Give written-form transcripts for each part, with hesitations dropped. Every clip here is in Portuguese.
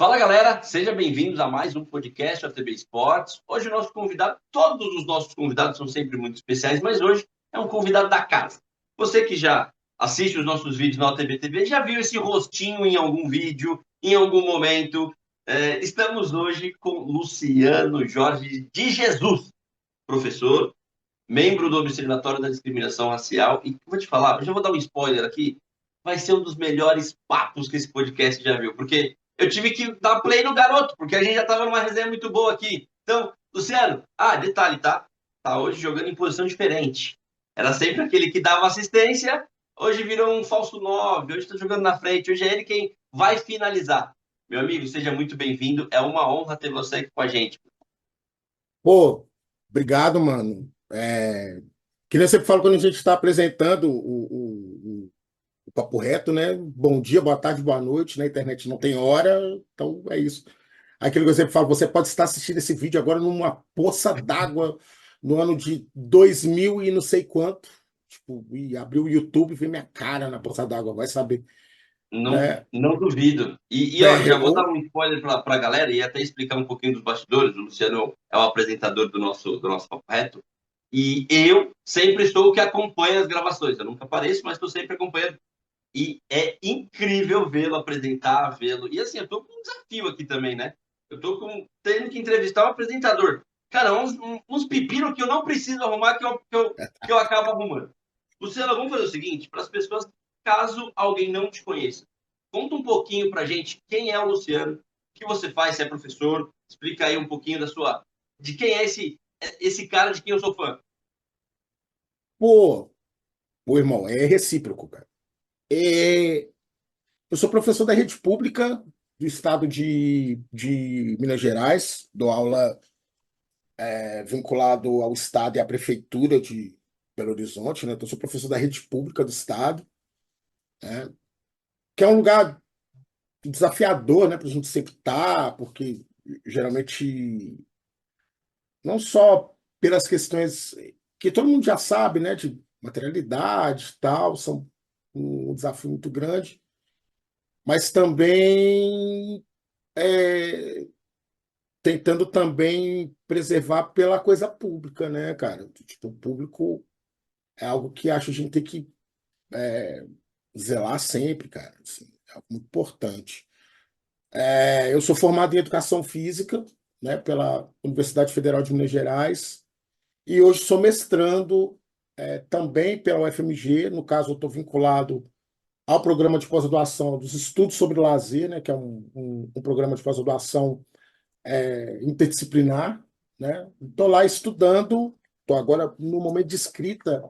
Fala galera, sejam bem-vindos a mais um podcast da TB Esportes. Hoje o nosso convidado, todos os nossos convidados são sempre muito especiais, mas hoje é um convidado da casa. Você que já assiste os nossos vídeos na TB TV, já viu esse rostinho em algum vídeo, em algum momento. Estamos hoje com Luciano Jorge de Jesus, professor, membro do Observatório da Discriminação Racial. E vou te falar, eu já vou dar um spoiler aqui, vai ser um dos melhores papos que esse podcast já viu, porque eu tive que dar play no garoto, porque a gente já estava numa resenha muito boa aqui. Então, Luciano, detalhe, tá? Tá hoje jogando em posição diferente. Era sempre aquele que dava assistência, hoje virou um falso 9, hoje está jogando na frente, hoje é ele quem vai finalizar. Meu amigo, seja muito bem-vindo, é uma honra ter você aqui com a gente. Pô, obrigado, mano. Que nem eu sempre falo quando a gente está apresentando o Papo Reto, né? Bom dia, boa tarde, boa noite. Na internet não tem hora, então é isso. Aquilo que eu sempre falo, você pode estar assistindo esse vídeo agora numa poça d'água no ano de 2000 e não sei quanto. Tipo, e abrir o YouTube e ver minha cara na poça d'água, vai saber, Não, né? não duvido. Ó, É, já vou dar um spoiler para a galera e até explicar um pouquinho dos bastidores. O Luciano é o apresentador do nosso Papo Reto. E eu sempre sou o que acompanha as gravações. Eu nunca apareço, mas estou sempre acompanhando. E é incrível vê-lo apresentar, vê-lo. E assim, eu estou com um desafio aqui também, né? Eu estou tendo que entrevistar o apresentador. Cara, uns pepinos que eu não preciso arrumar, que eu acabo arrumando. Luciano, vamos fazer o seguinte, para as pessoas, caso alguém não te conheça, conta um pouquinho para a gente quem é o Luciano, o que você faz, se é professor, explica aí um pouquinho de quem é esse cara de quem eu sou fã. pô, pô, irmão, é recíproco, cara. É, Eu sou professor da rede pública do estado de Minas Gerais, dou aula vinculado ao estado e à prefeitura de Belo Horizonte, né? Então, sou professor da rede pública do estado, né? Que é um lugar desafiador, né, para a gente sempre estar, porque geralmente, não só pelas questões que todo mundo já sabe, né, de materialidade e tal, são um desafio muito grande, mas também é, tentando também preservar pela coisa pública, né, cara? Tipo, o público é algo que acho que a gente tem que zelar sempre, cara. Assim, é algo muito importante. Eu sou formado em Educação Física, né, pela Universidade Federal de Minas Gerais, e hoje sou mestrando também pela UFMG. No caso, eu estou vinculado ao programa de pós-graduação dos Estudos sobre Lazer, né, que é um programa de pós-graduação interdisciplinar, né? Estou lá estudando, estou agora no momento de escrita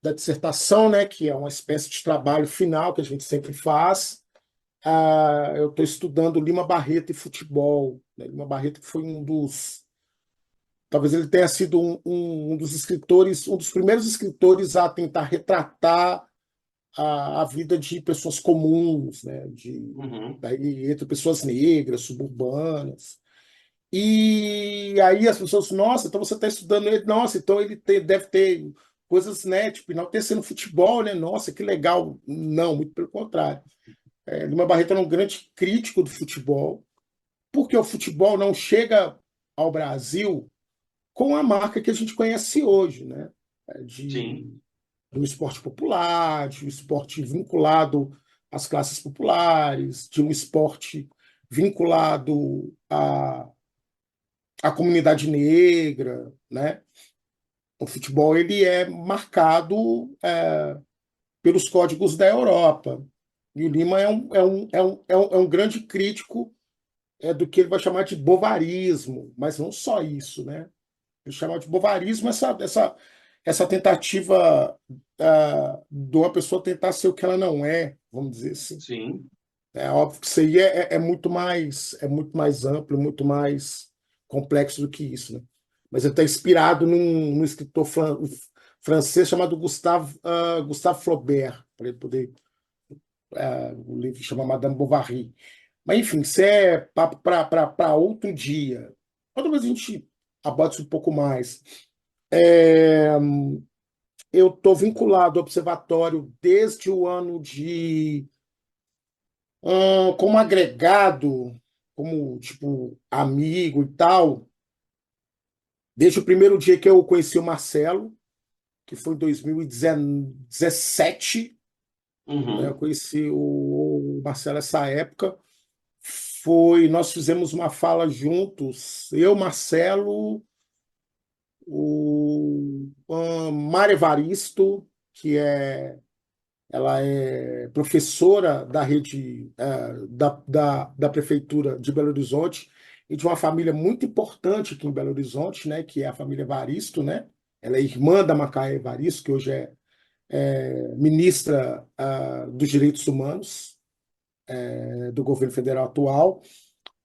da dissertação, né, que é uma espécie de trabalho final que a gente sempre faz. Eu estou estudando Lima Barreto e futebol, né? Lima Barreto foi talvez ele tenha sido um dos escritores, um dos primeiros escritores a tentar retratar a vida de pessoas comuns, né, Uhum. daí, entre pessoas negras, suburbanas. E aí as pessoas, nossa, então você está estudando ele, nossa, então deve ter coisas, né, tipo, enaltecendo futebol, né? Nossa, que legal. Não, muito pelo contrário. Lima Barreto era um grande crítico do futebol, porque o futebol não chega ao Brasil com a marca que a gente conhece hoje, né? Sim. De um esporte popular, de um esporte vinculado às classes populares, de um esporte vinculado à comunidade negra, né? O futebol ele é marcado pelos códigos da Europa. E o Lima é um grande crítico do que ele vai chamar de bovarismo, mas não só isso, né? Ele chama de bovarismo essa tentativa de uma pessoa tentar ser o que ela não é, vamos dizer assim. Sim. É óbvio que isso aí é muito mais amplo, muito mais complexo do que isso, né? Mas ele está inspirado num escritor francês chamado Gustave Flaubert, para ele poder. O livro chama Madame Bovary. Mas, enfim, isso é papo para outro dia. Outra vez a gente aborda isso um pouco mais. É, eu estou vinculado ao observatório desde o ano de. Como agregado. como tipo amigo e tal, desde o primeiro dia que eu conheci o Marcelo, que foi em 2017, né? Eu Uhum. conheci o Marcelo nessa época. Nós fizemos uma fala juntos, eu, Marcelo, Mara Evaristo, ela é professora da rede da Prefeitura de Belo Horizonte e de uma família muito importante aqui em Belo Horizonte, né, que é a família Evaristo, né? Ela é irmã da Macaé Evaristo, que hoje é ministra dos Direitos Humanos do governo federal atual,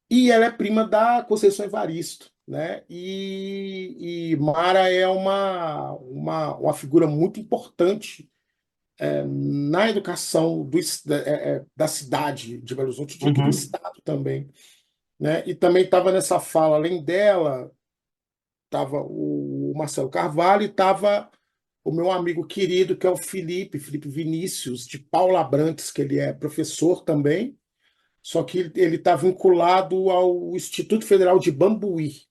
e ela é prima da Conceição Evaristo, né? E Mara é uma figura muito importante na educação da cidade de Belo Horizonte, eu diria que do Uhum. estado também, né? E também estava nessa fala, além dela, estava o Marcelo Carvalho e estava o meu amigo querido, que é o Felipe Vinícius, de Paula Abrantes, que ele é professor também, só que ele está vinculado ao Instituto Federal de Bambuí,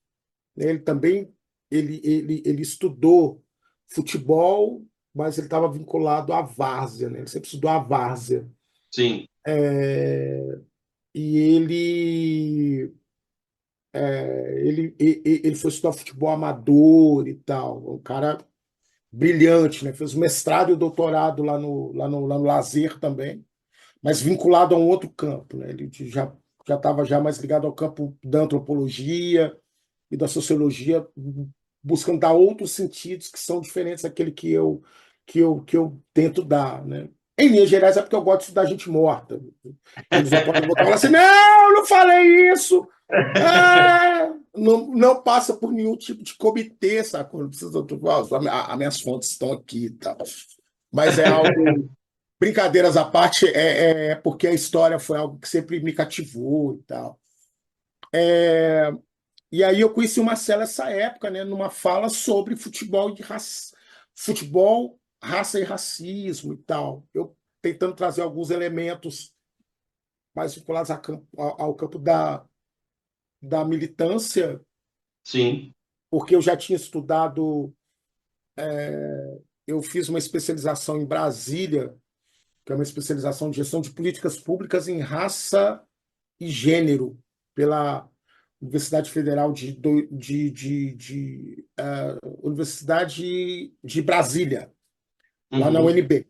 né? Ele também ele estudou futebol, mas ele estava vinculado à várzea, né? Ele sempre estudou a várzea. Sim. É, e ele foi estudar futebol amador e tal. Um cara brilhante, né? Fez o mestrado e o doutorado lá no Lazer também, mas vinculado a um outro campo, né? Ele já estava já mais ligado ao campo da antropologia e da sociologia, buscando dar outros sentidos que são diferentes daquele que eu tento dar, né? Em linhas gerais, é porque eu gosto de estudar gente morta. Eles não podem voltar e falar assim: não, não falei isso. Não, não passa por nenhum tipo de comitê, sacou? Não precisa, as minhas fontes estão aqui e tal. Mas é algo. Brincadeiras à parte, é porque a história foi algo que sempre me cativou e tal. E aí eu conheci o Marcelo nessa época, né, numa fala sobre futebol, raça e racismo e tal. Eu tentando trazer alguns elementos mais vinculados ao campo da militância, Sim. porque eu já tinha estudado, eu fiz uma especialização em Brasília, que é uma especialização de gestão de políticas públicas em raça e gênero, pela Universidade Federal Universidade de Brasília, lá na Uhum. UNB.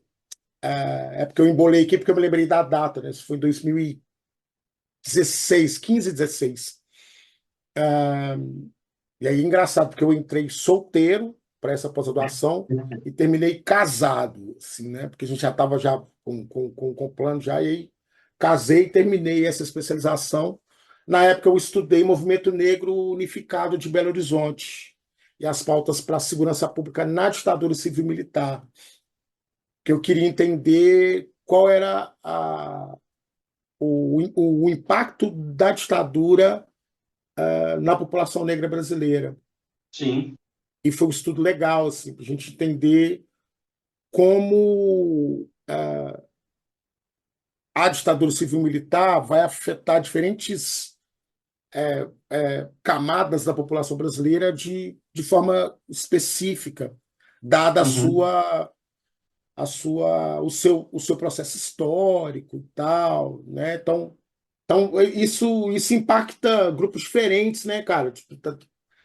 É porque eu embolei aqui, porque eu me lembrei da data, né? Isso foi em 2016, 15, 16. E aí, engraçado, porque eu entrei solteiro para essa pós-graduação e terminei casado, assim, né? Porque a gente já estava já com plano já, e aí casei e terminei essa especialização. Na época, eu estudei Movimento Negro Unificado de Belo Horizonte e as pautas para a segurança pública na ditadura civil-militar, que eu queria entender qual era o impacto da ditadura na população negra brasileira. Sim. E foi um estudo legal, assim, para a gente entender como a ditadura civil-militar vai afetar diferentes camadas da população brasileira de forma específica, dada Uhum. o seu processo histórico e tal, né? Então isso impacta grupos diferentes, né, cara? Tipo,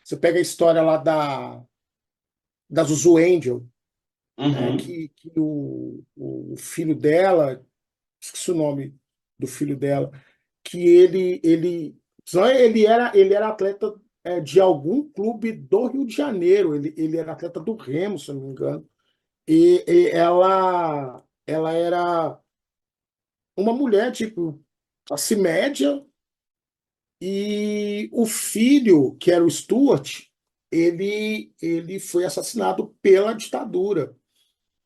você pega a história lá da Zuzu Angel, né, Uhum. que o filho dela, esqueci o nome do filho dela, que ele era atleta de algum clube do Rio de Janeiro, ele era atleta do Remo, se eu não me engano, e ela era uma mulher, tipo, classe média, e o filho, que era o Stuart, ele foi assassinado pela ditadura,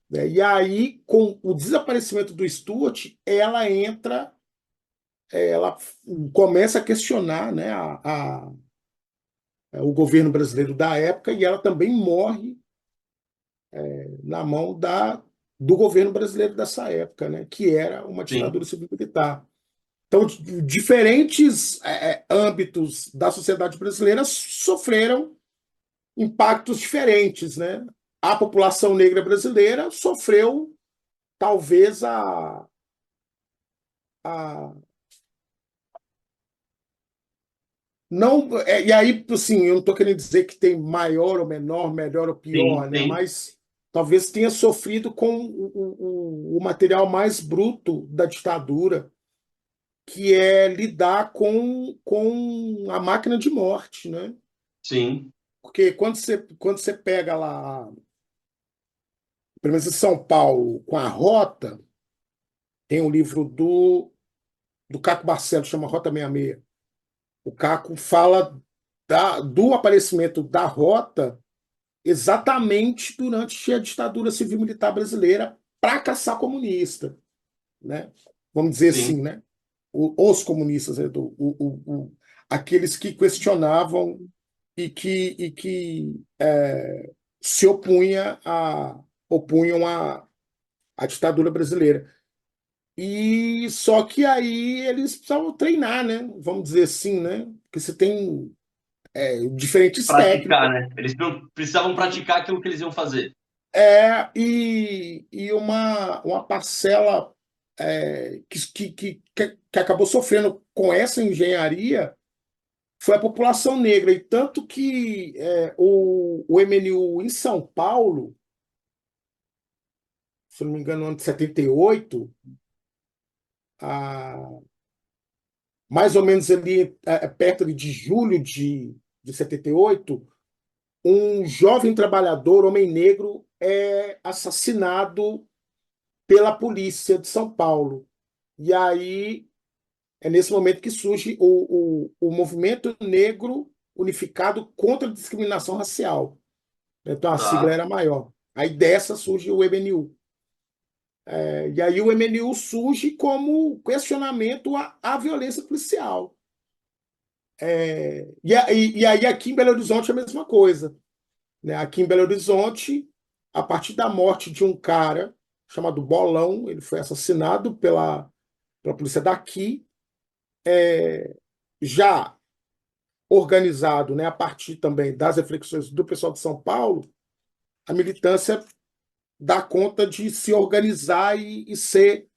né? E aí, com o desaparecimento do Stuart, ela começa a questionar, né, o governo brasileiro da época, e ela também morre na mão do governo brasileiro dessa época, né, que era uma Sim. ditadura civil-militar. Então, diferentes âmbitos da sociedade brasileira sofreram impactos diferentes, né? A população negra brasileira sofreu talvez a não, e aí, assim, eu não estou querendo dizer que tem maior ou menor, melhor ou Sim, pior, né? sim, Mas talvez tenha sofrido com o material mais bruto da ditadura, que é lidar com a máquina de morte, né? sim, Porque quando você pega lá, pelo menos em São Paulo, com a Rota, tem um livro do Caco Barcelos, chama Rota 66. O Caco fala do aparecimento da Rota exatamente durante a ditadura civil-militar brasileira para caçar comunista, né? Vamos dizer assim, sim. né? Os comunistas, né? Aqueles que questionavam e que se opunham à ditadura brasileira. E só que aí eles precisavam treinar, né? Vamos dizer assim, né? Porque você tem diferentes Praticar, técnicas. né? Eles precisavam praticar aquilo que eles iam fazer. E uma parcela que acabou sofrendo com essa engenharia foi a população negra. E tanto que o MNU em São Paulo, se não me engano, no ano de 78, a, mais ou menos ali perto de julho de 78, um jovem trabalhador, homem negro, é assassinado pela polícia de São Paulo. E aí é nesse momento que surge o movimento negro unificado contra a discriminação racial. Então a sigla Tá, era maior. Aí dessa surge o MNU. E aí o MNU surge como questionamento à violência policial. E aí aqui em Belo Horizonte é a mesma coisa, né? Aqui em Belo Horizonte, a partir da morte de um cara chamado Bolão, ele foi assassinado pela polícia daqui, já organizado, né, a partir também das reflexões do pessoal de São Paulo, a militância dá conta de se organizar e ser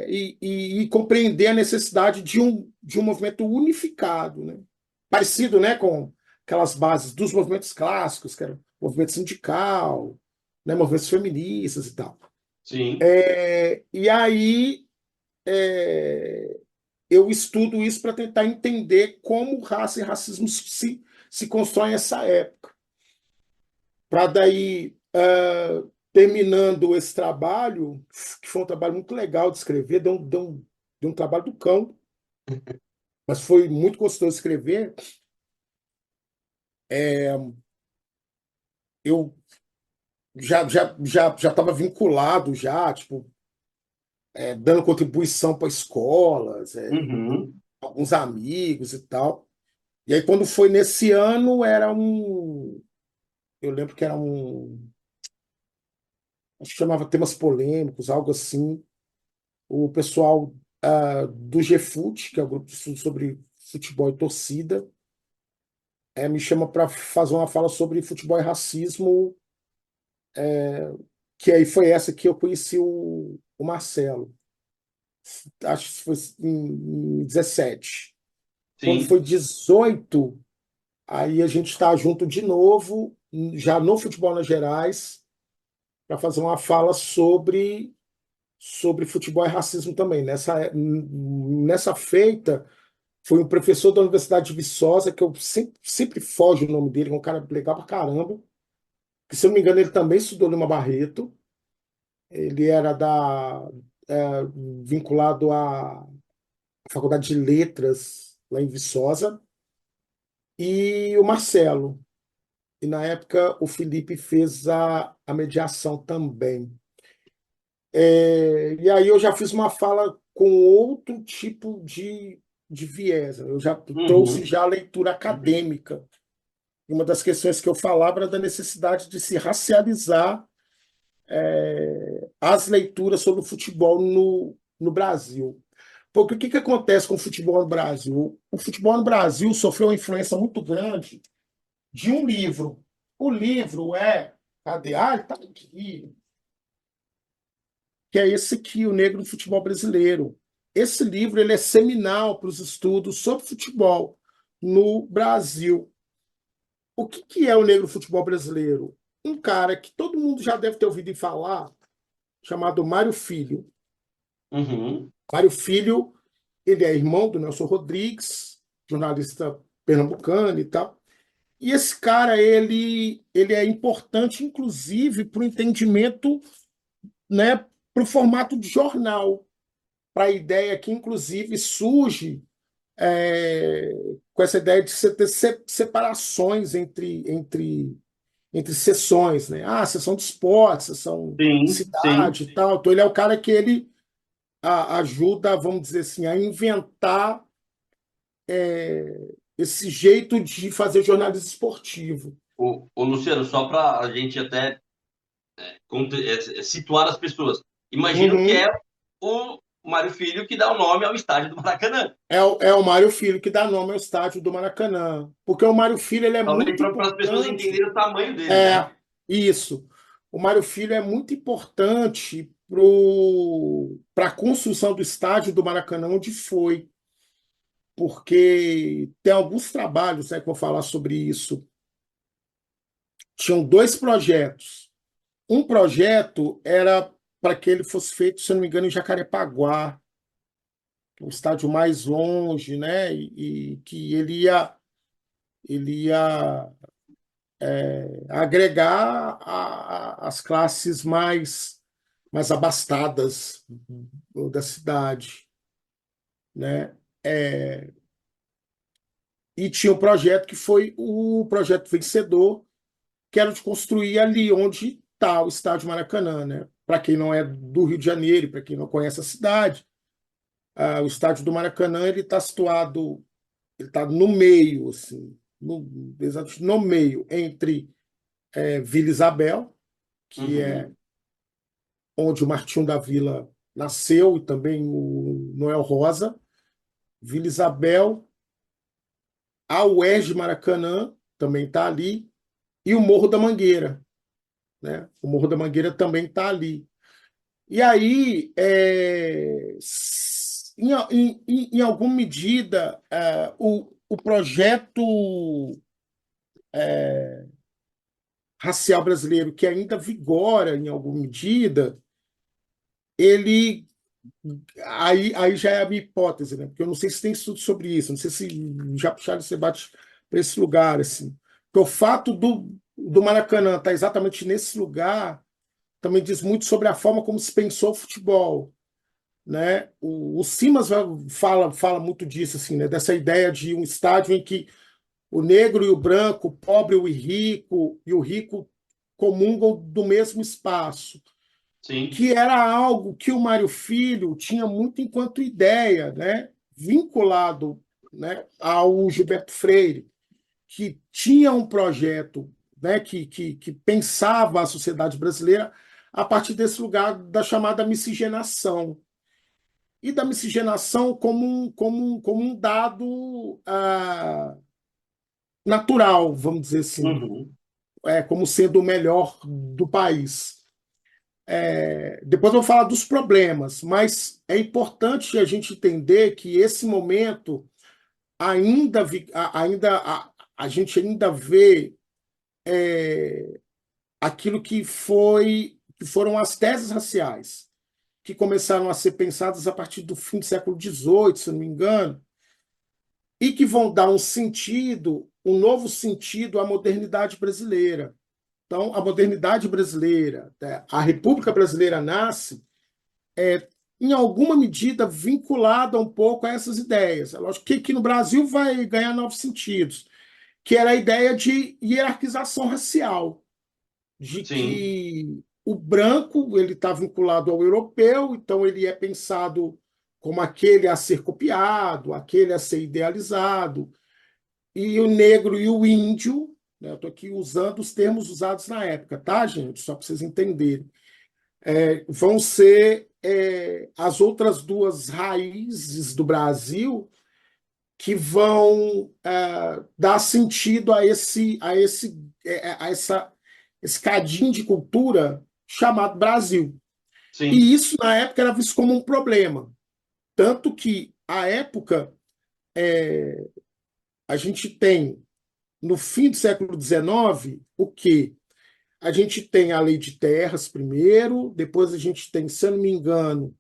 e compreender a necessidade de um movimento unificado, né? Parecido, né, com aquelas bases dos movimentos clássicos, que era o movimento sindical, né, movimentos feministas e tal. sim. E aí é, eu estudo isso para tentar entender como raça e racismo se constroem nessa época. Para daí, terminando esse trabalho, que foi um trabalho muito legal de escrever, deu um trabalho do cão, mas foi muito gostoso escrever. Eu já estava vinculado, já, tipo, dando contribuição para escolas, Uhum. alguns amigos e tal. E aí, quando foi nesse ano, eu lembro que era acho que chamava temas polêmicos, algo assim. O pessoal do GFUT, que é o grupo de estudo sobre futebol e torcida, me chama para fazer uma fala sobre futebol e racismo, que aí foi essa que eu conheci o Marcelo. Acho que foi em 17. Quando Sim. foi 18, aí a gente está junto de novo, já no Futebol nas Gerais, para fazer uma fala sobre futebol e racismo também. Nessa feita, foi um professor da Universidade de Viçosa, que eu sempre foge o nome dele, que é um cara legal pra caramba, que, se eu não me engano, ele também estudou Lima Barreto. Ele era é, vinculado à Faculdade de Letras, lá em Viçosa, e o Marcelo. E, na época, o Felipe fez a mediação também. E aí eu já fiz uma fala com outro tipo de viés. Eu já trouxe Uhum. já a leitura acadêmica. E uma das questões que eu falava era da necessidade de se racializar as leituras sobre o futebol no Brasil. Porque o que que acontece com o futebol no Brasil? O futebol no Brasil sofreu uma influência muito grande de um livro. O livro é. Cadê? Ah, ele está aqui. Que é esse aqui, O Negro do Futebol Brasileiro. Esse livro ele é seminal para os estudos sobre futebol no Brasil. O que que é o negro do futebol brasileiro? Um cara que todo mundo já deve ter ouvido falar, chamado Mário Filho. Uhum. Mário Filho, ele é irmão do Nelson Rodrigues, jornalista pernambucano e tal. E esse cara, ele é importante, inclusive, para o entendimento, né, para o formato de jornal, para a ideia que, inclusive, surge é, com essa ideia de você ter separações entre seções, né? Ah, seção de esporte, seção Sim, sim. cidade e tal. Então, ele é o cara que ele ajuda, vamos dizer assim, a inventar esse jeito de fazer jornalismo esportivo. O Luciano, só para a gente até situar as pessoas. Imagino que é Uhum. o Mário Filho que dá o nome ao estádio do Maracanã. É o Mário Filho que dá nome ao estádio do Maracanã. Porque o Mário Filho ele é Talvez muito para as pessoas importante. entenderem o tamanho dele, né? É, isso. O Mário Filho é muito importante para a construção do estádio do Maracanã, onde foi. Porque tem alguns trabalhos, né, que eu vou falar sobre isso. Tinham dois projetos. Um projeto era para que ele fosse feito, se eu não me engano, em Jacarepaguá, o estádio mais longe, né? E que ele ia agregar as classes mais abastadas da cidade, né? E tinha um projeto que foi o projeto vencedor, que era de construir ali onde está o estádio Maracanã, né? Para quem não é do Rio de Janeiro, para quem não conhece a cidade, o estádio do Maracanã ele está situado, ele está no meio, assim, exatamente no meio entre Vila Isabel, que é Uhum. onde o Martinho da Vila nasceu, e também o Noel Rosa, Vila Isabel, a UERJ Maracanã também está ali, e o Morro da Mangueira, né? O Morro da Mangueira também está ali. E aí, em alguma medida, o projeto racial brasileiro, que ainda vigora em alguma medida, ele aí já é a minha hipótese, né? Porque eu não sei se tem estudo sobre isso, não sei se já puxaram esse debate para esse lugar, assim. Porque o fato do Maracanã estar exatamente nesse lugar também diz muito sobre a forma como se pensou o futebol, né? O Simas fala muito disso, assim, né? Dessa ideia de um estádio em que o negro e o branco, o pobre e o rico comungam do mesmo espaço, Sim. que era algo que o Mário Filho tinha muito enquanto ideia, né? Vinculado, né, ao Gilberto Freire, que tinha um projeto, né, que pensava a sociedade brasileira a partir desse lugar da chamada miscigenação. E da miscigenação como um dado natural, vamos dizer assim, Uhum. como sendo o melhor do país. Depois eu vou falar dos problemas, mas é importante a gente entender que esse momento a gente ainda vê aquilo que foram as teses raciais, que começaram a ser pensadas a partir do fim do século XVIII, se não me engano, e que vão dar um novo sentido à modernidade brasileira. Então, a modernidade brasileira, né, a República Brasileira nasce em alguma medida vinculada um pouco a essas ideias. É lógico que aqui no Brasil vai ganhar novos sentidos, que era a ideia de hierarquização racial, de Sim. que o branco ele está vinculado ao europeu, então ele é pensado como aquele a ser copiado, aquele a ser idealizado, e o negro e o índio, né, eu estou aqui usando os termos usados na época, tá, gente? Só para vocês entenderem. vão ser as outras duas raízes do Brasil que vão dar sentido esse cadinho de cultura chamado Brasil. Sim, E isso, na época, era visto como um problema. Tanto que, à época, a gente tem, no fim do século XIX, o quê? A gente tem a lei de terras primeiro, depois a gente tem, se eu não me engano,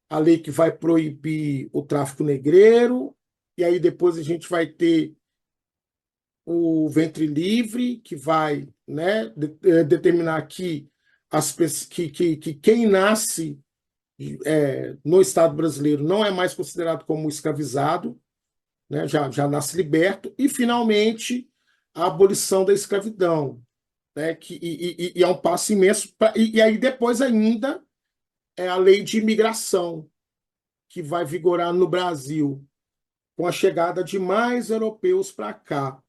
a lei que vai proibir o tráfico negreiro, e aí depois a gente vai ter o ventre livre, que vai, né, determinar que quem nasce no Estado brasileiro não é mais considerado como escravizado, né, já nasce liberto, e finalmente a abolição da escravidão, né, e é um passo imenso. E aí depois ainda é a lei de imigração, que vai vigorar no Brasil, com a chegada de mais europeus para cá.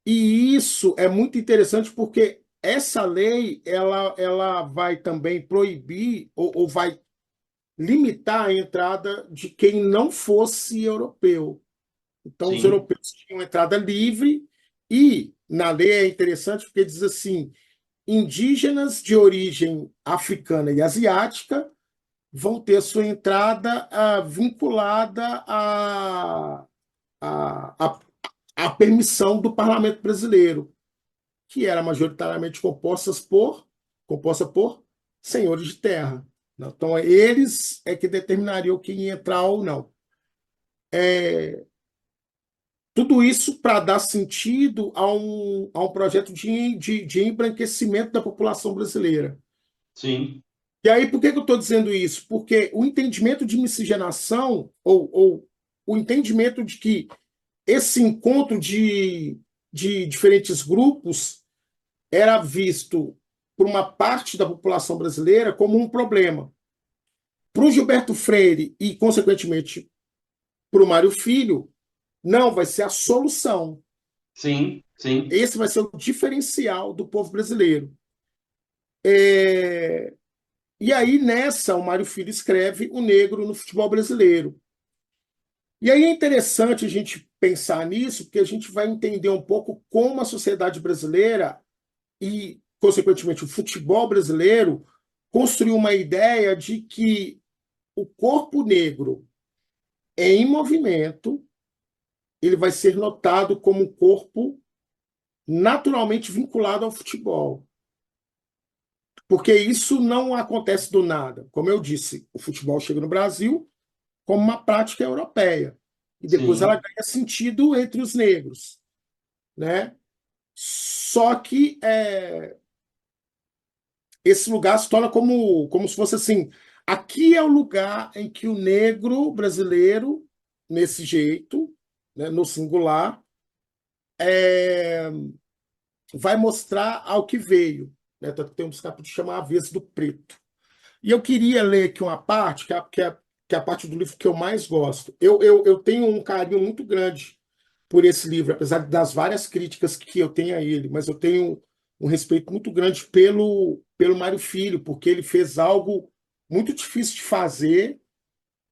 E isso é muito interessante porque essa lei ela vai também proibir ou vai limitar a entrada de quem não fosse europeu. Então, os sim, europeus tinham entrada livre e na lei é interessante porque diz assim, indígenas de origem africana e asiática vão ter sua entrada vinculada à, à permissão do Parlamento brasileiro, que era majoritariamente composta por senhores de terra. Então, eles é que determinariam quem ia entrar ou não. Tudo isso para dar sentido a um projeto de embranquecimento da população brasileira. sim, E aí, por que que eu estou dizendo isso? Porque o entendimento de miscigenação, ou o entendimento de que esse encontro de diferentes grupos era visto por uma parte da população brasileira como um problema. Para o Gilberto Freire e, consequentemente, para o Mário Filho, não, vai ser a solução. sim, sim, Esse vai ser o diferencial do povo brasileiro. É, E aí, nessa, o Mário Filho escreve O Negro no Futebol Brasileiro. E aí é interessante a gente pensar nisso, porque a gente vai entender um pouco como a sociedade brasileira e, consequentemente, o futebol brasileiro construiu uma ideia de que o corpo negro em movimento ele vai ser notado como um corpo naturalmente vinculado ao futebol. Porque isso não acontece do nada. Como eu disse, o futebol chega no Brasil como uma prática europeia. E depois ela sim, ganha sentido entre os negros, né? Só que esse lugar se torna como se fosse assim, aqui é o lugar em que o negro brasileiro, nesse jeito, né, no singular, é, vai mostrar ao que veio. Né? Tanto que tem um dos capítulos que chama Avesso do Preto. E eu queria ler aqui uma parte, que é a parte do livro que eu mais gosto. Eu tenho um carinho muito grande por esse livro, apesar das várias críticas que eu tenho a ele, mas eu tenho um respeito muito grande pelo Mário Filho, porque ele fez algo muito difícil de fazer,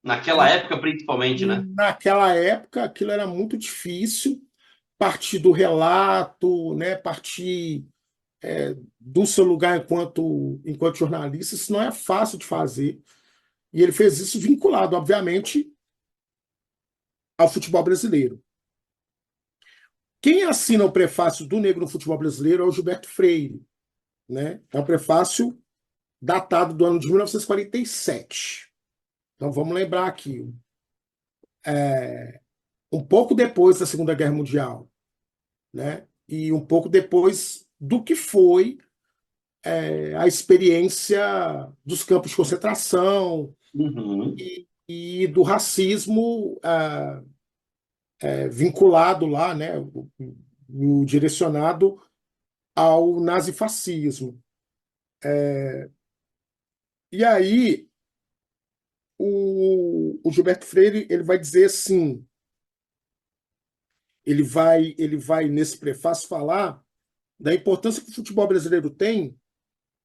naquela e época principalmente, né? naquela época aquilo era muito difícil, partir do relato, né, partir do seu lugar enquanto jornalista, isso não é fácil de fazer. E ele fez isso vinculado, obviamente, ao futebol brasileiro. Quem assina o prefácio do Negro no Futebol Brasileiro é o Gilberto Freire, né? É um prefácio datado do ano de 1947. Então vamos lembrar aqui, um pouco depois da Segunda Guerra Mundial, né? E um pouco depois do que foi a experiência dos campos de concentração Uhum. e do racismo vinculado lá, né? O direcionado ao nazifascismo. E aí o Gilberto Freire ele vai dizer assim, ele vai nesse prefácio falar da importância que o futebol brasileiro tem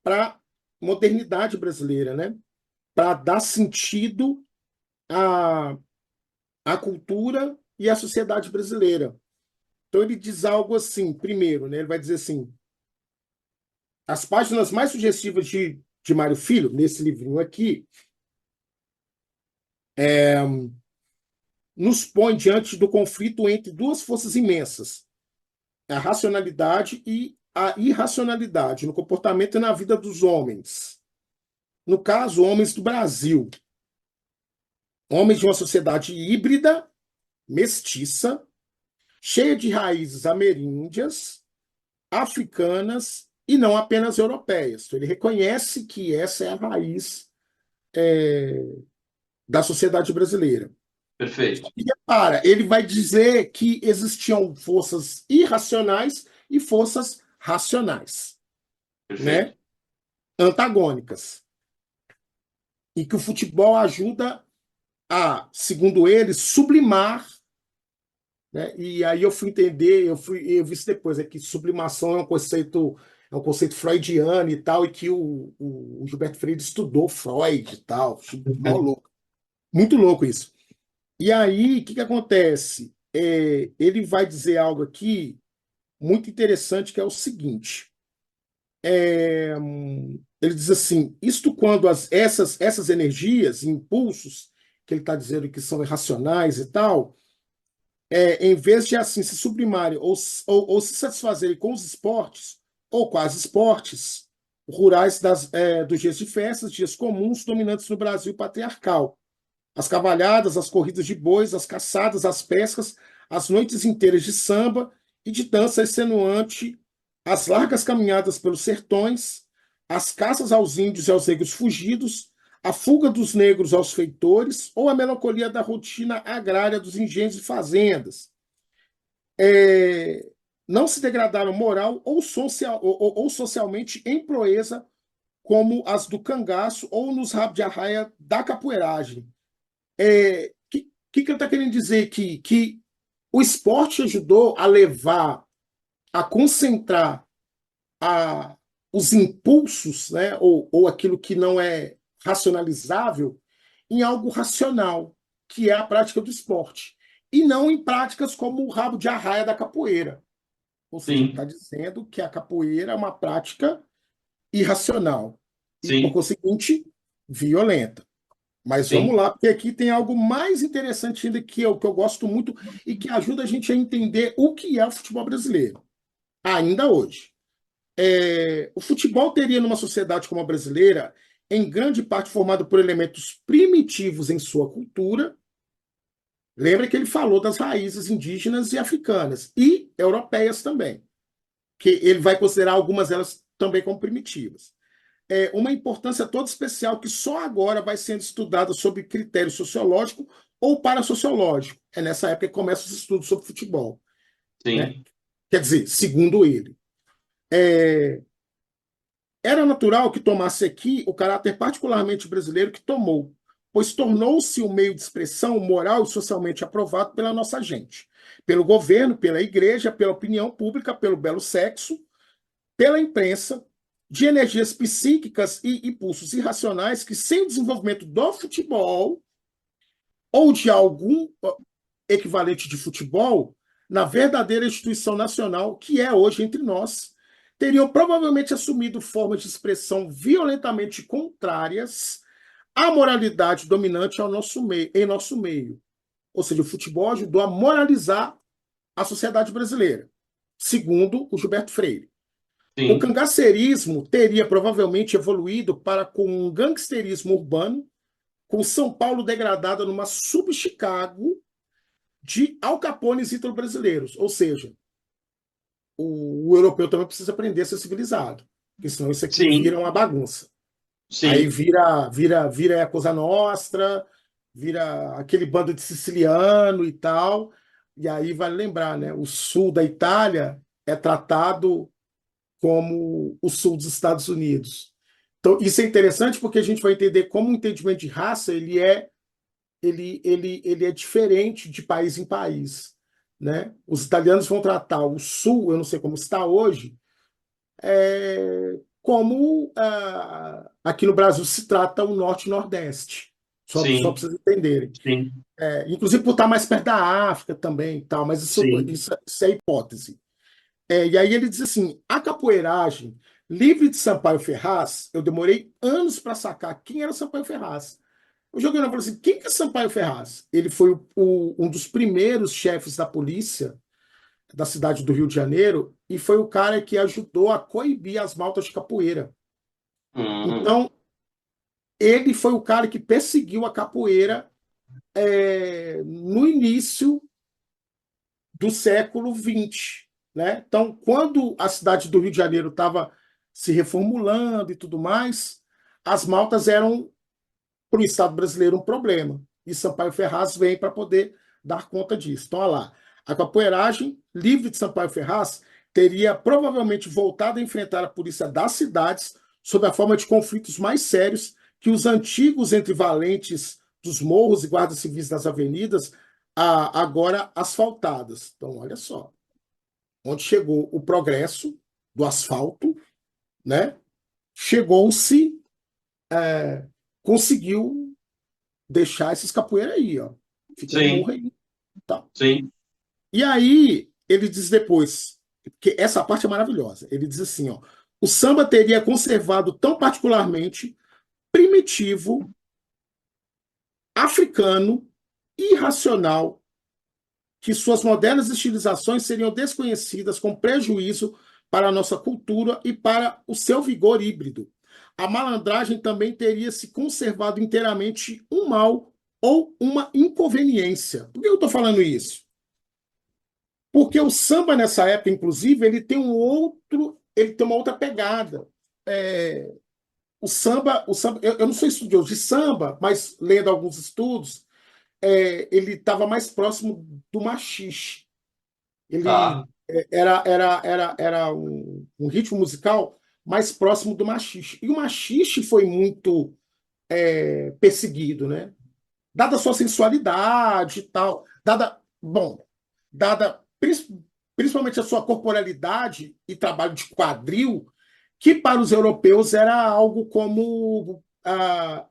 para modernidade brasileira, né? Para dar sentido à, à cultura e à sociedade brasileira. Então ele diz algo assim, primeiro, né? Ele vai dizer assim, as páginas mais sugestivas de Mário Filho, nesse livrinho aqui, nos põe diante do conflito entre duas forças imensas, a racionalidade e a irracionalidade no comportamento e na vida dos homens. No caso, homens do Brasil, homens de uma sociedade híbrida, mestiça, cheia de raízes ameríndias, africanas e não apenas europeias. Então, ele reconhece que essa é a raiz da sociedade brasileira. Perfeito. E repara, ele vai dizer que existiam forças irracionais e forças racionais, Perfeito. né? Antagônicas. E que o futebol ajuda a, segundo ele, sublimar, né? E aí eu fui entender, eu vi isso depois, que sublimação é um conceito freudiano e tal, e que o Gilberto Freire estudou Freud e tal. Mó louco. Muito louco isso. E aí, o que acontece? Ele vai dizer algo aqui muito interessante, que é o seguinte. Ele diz assim, isto quando essas energias e impulsos, que ele está dizendo que são irracionais e tal, em vez de assim se sublimarem ou se satisfazerem com os esportes, ou quase esportes, rurais dos dias de festas, dias comuns, dominantes no Brasil patriarcal. As cavalhadas, as corridas de bois, as caçadas, as pescas, as noites inteiras de samba e de dança extenuante, as largas caminhadas pelos sertões, as caças aos índios e aos negros fugidos, a fuga dos negros aos feitores ou a melancolia da rotina agrária dos engenhos e fazendas. Não se degradaram moral ou socialmente em proeza como as do cangaço ou nos rabos de arraia da capoeiragem. Que ele está querendo dizer aqui? Que o esporte ajudou a levar, a concentrar os impulsos, né, ou aquilo que não é racionalizável, em algo racional, que é a prática do esporte. E não em práticas como o rabo de arraia da capoeira. Ou seja, ele Sim, está dizendo que a capoeira é uma prática irracional e, por sim, conseguinte, violenta. Mas vamos sim. lá, porque aqui tem algo mais interessante ainda que eu gosto muito e que ajuda a gente a entender o que é o futebol brasileiro, ainda hoje. O futebol teria, numa sociedade como a brasileira, em grande parte formado por elementos primitivos em sua cultura. Lembra que ele falou das raízes indígenas e africanas, e europeias também, que ele vai considerar algumas delas também como primitivas. Uma importância toda especial que só agora vai sendo estudada sob critério sociológico ou parasociológico. É nessa época que começam os estudos sobre futebol, né? Sim, Quer dizer, segundo ele, era natural que tomasse aqui o caráter particularmente brasileiro que tomou, pois tornou-se um meio de expressão moral e socialmente aprovado pela nossa gente, pelo governo, pela igreja, pela opinião pública, pelo belo sexo, pela imprensa, de energias psíquicas e impulsos irracionais que, sem o desenvolvimento do futebol ou de algum equivalente de futebol, na verdadeira instituição nacional que é hoje entre nós, teriam provavelmente assumido formas de expressão violentamente contrárias à moralidade dominante em nosso meio. Ou seja, o futebol ajudou a moralizar a sociedade brasileira, segundo o Gilberto Freire. O sim. cangaceirismo teria provavelmente evoluído para com um gangsterismo urbano, com São Paulo degradada numa sub-Chicago de Al Capones ítalo-brasileiros. Ou seja, o europeu também precisa aprender a ser civilizado, porque senão isso aqui vira Sim, uma bagunça. Aí sim, vira a Cosa Nostra, vira aquele bando de siciliano e tal. E aí vale lembrar, né? O sul da Itália é tratado como o sul dos Estados Unidos. Então, isso é interessante porque a gente vai entender como o entendimento de raça ele é diferente de país em país, né? Os italianos vão tratar o sul, eu não sei como está hoje, como aqui no Brasil se trata o Norte e Nordeste, só sim, para vocês entenderem. sim, Inclusive por estar mais perto da África também, e tal, mas sim. isso é hipótese. E aí ele diz assim: a capoeiragem, livre de Sampaio Ferraz, eu demorei anos para sacar quem era Sampaio Ferraz. Eu joguei na bola assim: quem que é Sampaio Ferraz? Ele foi um dos primeiros chefes da polícia da cidade do Rio de Janeiro e foi o cara que ajudou a coibir as maltas de capoeira. Hum, Então, ele foi o cara que perseguiu a capoeira no início do século XX, né? Então, quando a cidade do Rio de Janeiro estava se reformulando e tudo mais, as maltas eram, para o Estado brasileiro, um problema. E Sampaio Ferraz vem para poder dar conta disso. Então, olha lá, a capoeiragem, livre de Sampaio Ferraz, teria provavelmente voltado a enfrentar a polícia das cidades sob a forma de conflitos mais sérios que os antigos entre valentes dos morros e guardas civis das avenidas, agora asfaltadas. Então, olha só, onde chegou o progresso do asfalto, né? Chegou-se, conseguiu deixar esses capoeiras aí, ó. Fica no morro sim, aí. Tá. sim. E aí, ele diz depois, que essa parte é maravilhosa. Ele diz assim, ó: o samba teria conservado tão particularmente primitivo, africano, irracional, que suas modernas estilizações seriam desconhecidas com prejuízo para a nossa cultura e para o seu vigor híbrido. A malandragem também teria se conservado inteiramente um mal ou uma inconveniência. Por que eu estou falando isso? Porque o samba nessa época, inclusive, ele tem uma outra pegada. É, o samba, eu não sou estudioso de samba, mas lendo alguns estudos, ele estava mais próximo do machixe. Tá. Ele era um ritmo musical mais próximo do machixe. E o machixe foi muito perseguido, né? Dada a sua sensualidade e tal, dada principalmente a sua corporalidade e trabalho de quadril, que para os europeus era algo como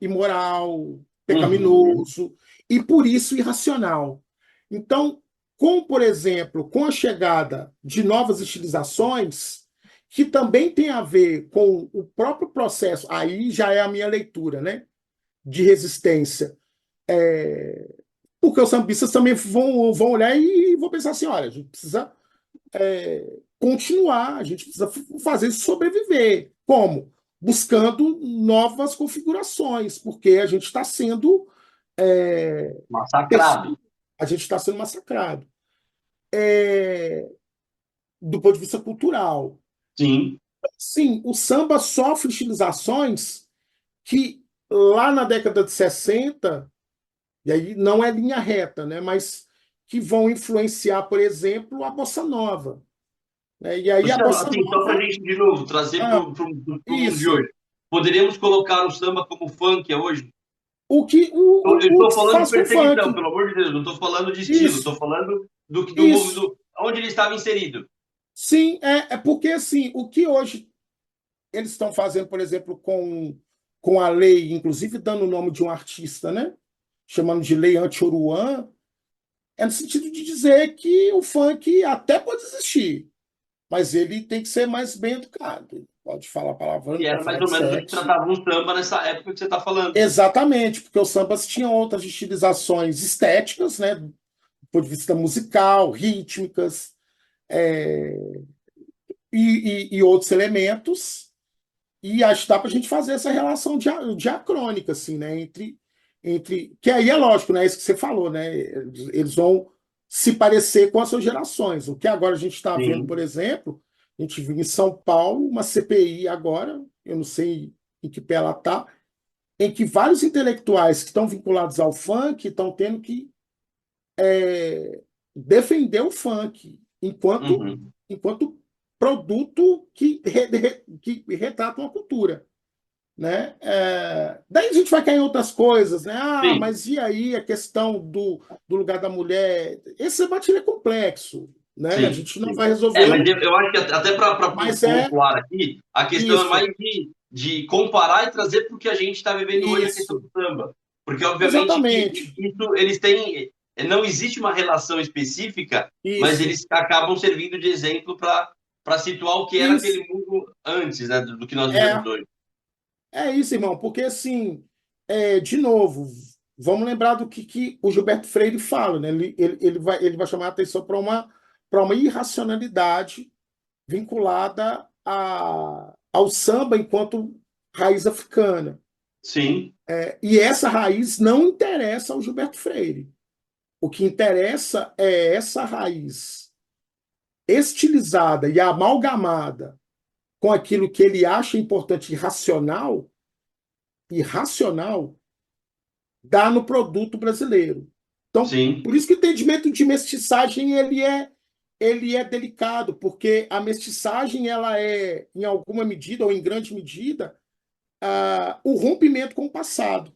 imoral, Uhum. pecaminoso e por isso irracional. Então, por exemplo, com a chegada de novas estilizações, que também tem a ver com o próprio processo, aí já é a minha leitura, né, de resistência, porque os sambistas também vão olhar e vão pensar assim: olha, a gente precisa continuar, a gente precisa fazer isso sobreviver. Como? Buscando novas configurações, porque a gente está sendo Massacrado. perseguido, a gente está sendo massacrado. Do ponto de vista cultural. Sim. Sim, o samba sofre estilizações que lá na década de 60, e aí não é linha reta, né, mas que vão influenciar, por exemplo, a bossa nova, né? E aí a Luciano, bossa assim, só para a nova, gente de novo trazer para ah, o mundo de isso, hoje. Poderíamos colocar o samba como funk é hoje? Eu o estou que se falando de faz com o perseguição, funk. pelo amor de Deus, não estou falando de estilo, Isso, estou falando do isso. movimento, onde ele estava inserido. Sim, é porque assim, o que hoje eles estão fazendo, por exemplo, com a lei, inclusive dando o nome de um artista, né? Chamando de lei anti-Oruan, é no sentido de dizer que o funk até pode existir, mas ele tem que ser mais bem educado. Ele pode falar palavrão, Que não era pode mais falar ou de menos o que sexo. tratava um samba nessa época que você está falando. Exatamente, porque os sambas tinham outras estilizações estéticas, né? Do ponto de vista musical, rítmicas, é, e outros elementos. E acho que dá para a gente fazer essa relação diacrônica, assim, né? Que aí é lógico, né? Isso que você falou, né? Eles vão se parecer com as suas gerações. O que agora a gente está vendo, por Sim. exemplo, a gente viu em São Paulo uma CPI agora, eu não sei em que pé ela está, em que vários intelectuais que estão vinculados ao funk estão tendo que defender o funk Uhum. enquanto produto que retrata uma cultura, né? Daí a gente vai cair em outras coisas, né? Sim. Mas e aí a questão do lugar da mulher? Esse debate ele é complexo. né? A sim, gente não sim. vai Mas resolvê-lo, eu acho que até para mas é pontuar aqui, a questão é isso, mais de comparar e trazer para o que a gente está vivendo hoje, a questão isso, do samba. Porque, obviamente, que exatamente, isso, eles têm. Não existe uma relação específica, mas isso, eles acabam servindo de exemplo para situar o que era isso, aquele mundo antes, né, do que nós vivemos é, hoje. é isso, irmão, porque assim, de novo, vamos lembrar do que o Gilberto Freire fala, né? Ele vai chamar a atenção para uma irracionalidade vinculada ao samba enquanto raiz africana. Sim, E essa raiz não interessa ao Gilberto Freire. O que interessa é essa raiz estilizada e amalgamada com aquilo que ele acha importante e racional, dá no produto brasileiro. Então, sim, por isso que o entendimento de mestiçagem ele é delicado, porque a mestiçagem ela é, em alguma medida ou em grande medida, o rompimento com o passado.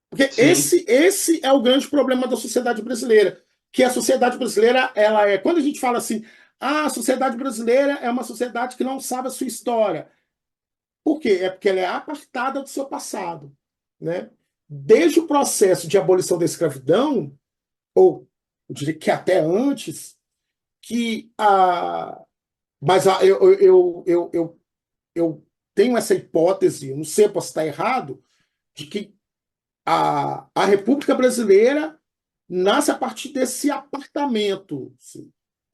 Porque sim, esse é o grande problema da sociedade brasileira, que a sociedade brasileira, ela é, quando a gente fala assim, a sociedade brasileira é uma sociedade que não sabe a sua história. Por quê? É porque ela é apartada do seu passado, né? Desde o processo de abolição da escravidão, ou eu diria que até antes, que a mas eu tenho essa hipótese, eu não sei, posso estar errado, de que a República Brasileira nasce a partir desse apartamento.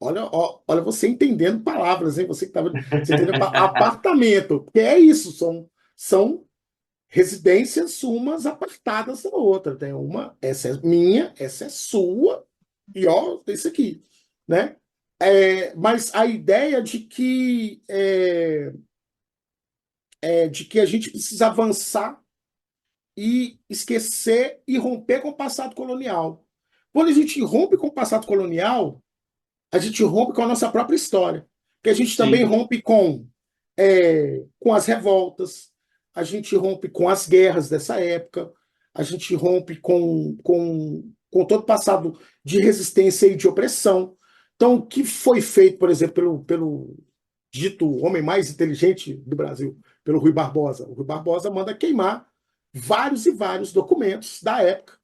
Olha, olha você entendendo palavras, hein? Você que estava você entendeu? Apartamento, que é isso, são residências umas apartadas da outra. Tem uma, essa é minha, essa é sua, e ó, tem isso aqui, né? Mas a ideia de que a gente precisa avançar e esquecer e romper com o passado colonial. Quando a gente rompe com o passado colonial, a gente rompe com a nossa própria história. Porque a gente também sim. rompe com as revoltas, a gente rompe com as guerras dessa época, a gente rompe com todo o passado de resistência e de opressão. Então, o que foi feito, por exemplo, pelo dito homem mais inteligente do Brasil, pelo Rui Barbosa? O Rui Barbosa manda queimar vários e vários documentos da época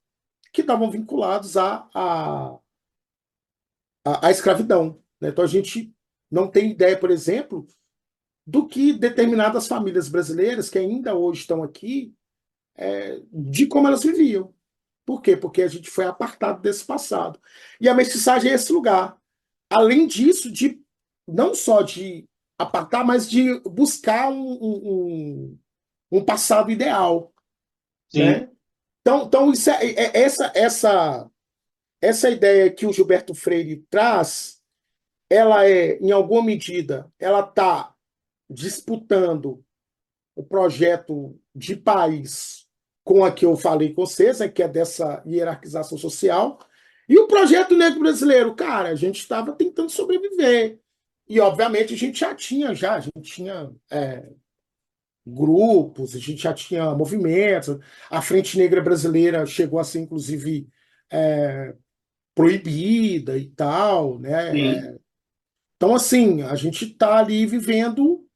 que estavam vinculados à escravidão, né? Então, a gente não tem ideia, por exemplo, do que determinadas famílias brasileiras que ainda hoje estão aqui, de como elas viviam. Por quê? Porque a gente foi apartado desse passado. E a mestiçagem é esse lugar. Além disso, não só de apartar, mas de buscar um passado ideal, Sim. né? Então isso essa ideia que o Gilberto Freire traz, ela em alguma medida, ela está disputando o projeto de país com a que eu falei com vocês, né, que é dessa hierarquização social, e o projeto negro brasileiro, cara, a gente estava tentando sobreviver. E, obviamente, a gente tinha grupos, a gente já tinha movimentos, a Frente Negra Brasileira chegou a ser, inclusive, proibida e tal, Sim. né? Então, assim, a gente está ali vivendo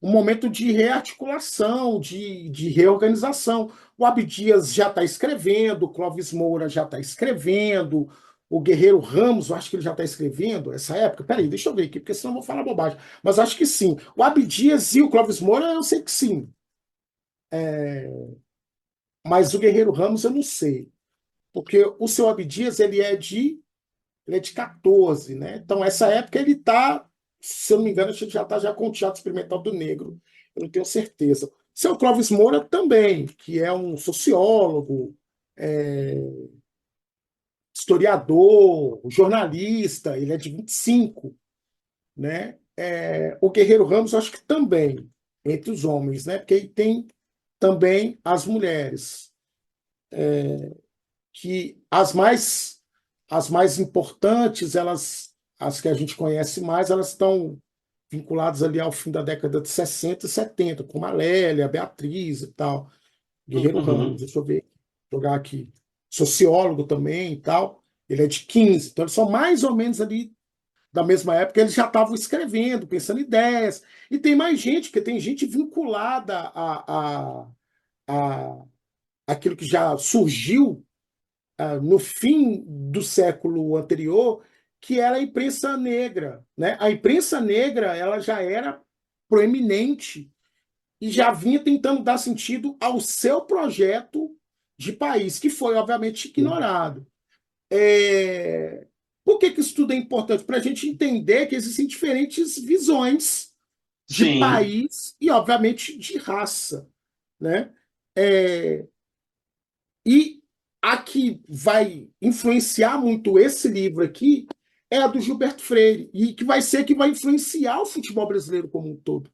um momento de rearticulação, de reorganização. O Abdias já está escrevendo, o Clóvis Moura já está escrevendo, o Guerreiro Ramos, eu acho que ele já está escrevendo essa época. Peraí, deixa eu ver aqui, porque senão eu vou falar bobagem. Mas acho que sim. O Abdias e o Clóvis Moura, eu sei que sim. Mas o Guerreiro Ramos, eu não sei. Porque o seu Abdias, ele é de 14, né? Então, essa época ele está, se eu não me engano, acho que já está já com o Teatro Experimental do Negro. Eu não tenho certeza. Seu Clóvis Moura também, que é um sociólogo, é, historiador, jornalista, ele é de 25, né? O Guerreiro Ramos, eu acho que também, entre os homens, né? Porque aí tem também as mulheres, que as mais importantes, as que a gente conhece mais, elas estão vinculadas ali ao fim da década de 60 e 70, como a Lélia, a Beatriz e tal, Guerreiro Ramos, Uhum. deixa eu ver, jogar aqui, sociólogo também e tal, ele é de 15, então eles são mais ou menos ali da mesma época, eles já estavam escrevendo, pensando ideias. E tem mais gente, porque tem gente vinculada a aquilo que já surgiu no fim do século anterior, que era a imprensa negra, né? A imprensa negra ela já era proeminente e já vinha tentando dar sentido ao seu projeto de país, que foi, obviamente, ignorado. Por que isso tudo é importante? Para a gente entender que existem diferentes visões de Sim. país e, obviamente, de raça, né? É, e a que vai influenciar muito esse livro aqui é a do Gilberto Freire, e que vai ser que vai influenciar o futebol brasileiro como um todo,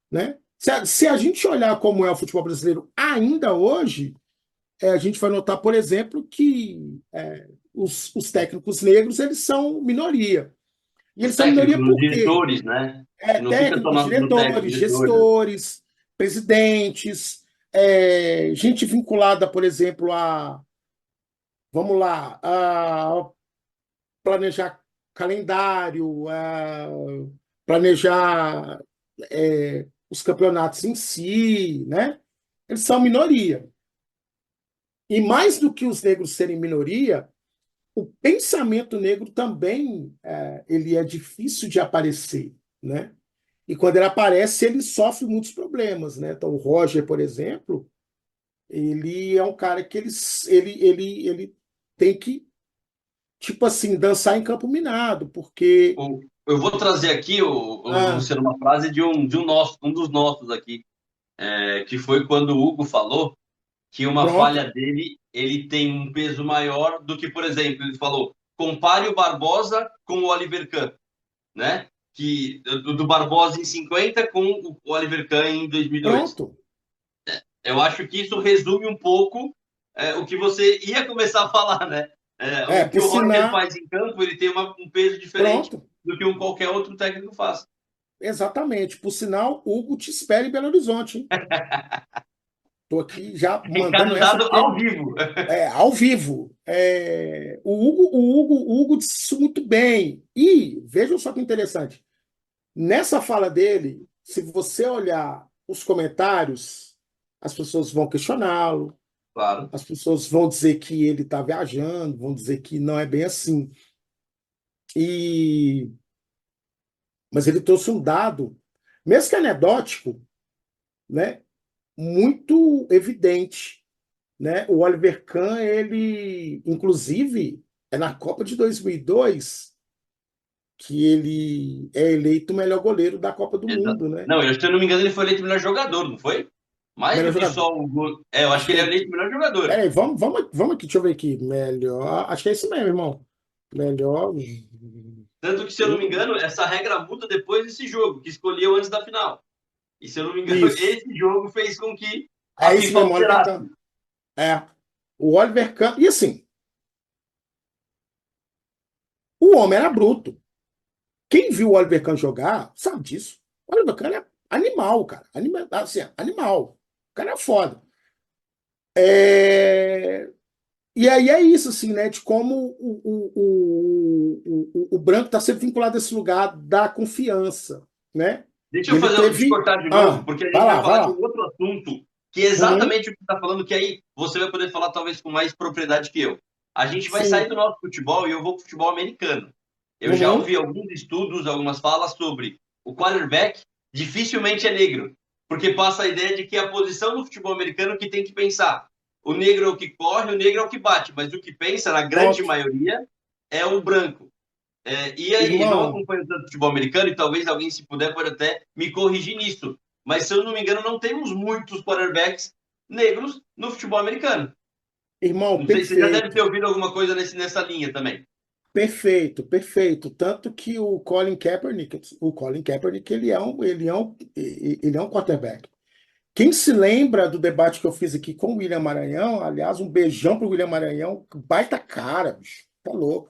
né? Se a gente olhar como é o futebol brasileiro ainda hoje, a gente vai notar, por exemplo, que os técnicos negros eles são minoria. E Os eles são minoria técnicos, os por quê? diretores, né? Não fica só Técnicos, no técnico, diretores, diretores. gestores, presidentes, gente vinculada, por exemplo, vamos lá, a planejar calendário, a planejar os campeonatos em si, né? Eles são minoria. E mais do que os negros serem minoria, o pensamento negro também ele é difícil de aparecer, né? E quando ele aparece, ele sofre muitos problemas, né? Então, o Roger, por exemplo, ele é um cara que ele tem que, tipo assim, dançar em campo minado, porque. Eu vou trazer aqui, Ah, Luciano, uma frase um dos nossos aqui, que foi quando o Hugo falou que uma pronto, falha dele ele tem um peso maior do que, por exemplo, ele falou, compare o Barbosa com o Oliver Kahn, né? Que do Barbosa em 50 com o Oliver Kahn em 2002. pronto. Eu acho que isso resume um pouco o que você ia começar a falar, né? O que Por o Roger sinal, faz em campo, ele tem um peso diferente pronto. do que qualquer outro técnico faz. Exatamente. Por sinal, Hugo te espera em Belo Horizonte, hein? Estou aqui já mandando Recado essa, dado porque ao vivo. ao vivo. O Hugo disse isso muito bem. E vejam só que interessante. Nessa fala dele, se você olhar os comentários, as pessoas vão questioná-lo, Claro. as pessoas vão dizer que ele está viajando, vão dizer que não é bem assim. E, mas ele trouxe um dado, mesmo que anedótico, né, muito evidente, né? O Oliver Kahn, ele, inclusive, é na Copa de 2002 que ele é eleito o melhor goleiro da Copa do Exato. Mundo, né? Não, se eu não me engano, ele foi eleito melhor jogador, não foi? Mais Melhor do que jogador. só o gol. Eu acho Acho que que ele é é. eleito melhor jogador. Peraí, vamos aqui, deixa eu ver aqui. Melhor. Acho que é isso mesmo, irmão. Melhor. Tanto que, se eu não me engano, essa regra muda depois desse jogo, que escolheu antes da final. E, se eu não me engano, Isso. esse jogo fez com que a É isso FIFA mesmo, Oliver alterasse. Kahn. É. O Oliver Kahn. E assim, o homem era bruto. Quem viu o Oliver Kahn jogar sabe disso. O Oliver Kahn é animal, cara. Assim, animal. O cara é foda. E aí é isso, assim, né? De como o branco está sempre vinculado a esse lugar da confiança, né? Deixa E eu ele fazer, te teve. cortar de novo, porque a gente vai Vai falar de lá. um outro assunto, que é Uhum, exatamente o que você está falando, que aí você vai poder falar talvez com mais propriedade que eu. A gente vai sair sim. do nosso futebol e eu vou para o futebol americano. Eu já Uhum, ouvi alguns estudos, algumas falas sobre o quarterback dificilmente é negro, porque passa a ideia de que é a posição no futebol americano que tem que pensar. O negro é o que corre, o negro é o que bate, mas o que pensa, na grande pronto. maioria, é o branco. E aí, não Irmão, acompanho tanto futebol americano, e talvez alguém, se puder, pode até me corrigir nisso. Mas, se eu não me engano, não temos muitos quarterbacks negros no futebol americano. irmão, Não sei, você já deve ter perfeito. ouvido alguma coisa nessa linha também. Perfeito, perfeito. Tanto que o Colin Kaepernick, ele é um quarterback. Quem se lembra do debate que eu fiz aqui com o William Maranhão, aliás, um beijão pro William Maranhão, baita cara, bicho. Tá louco.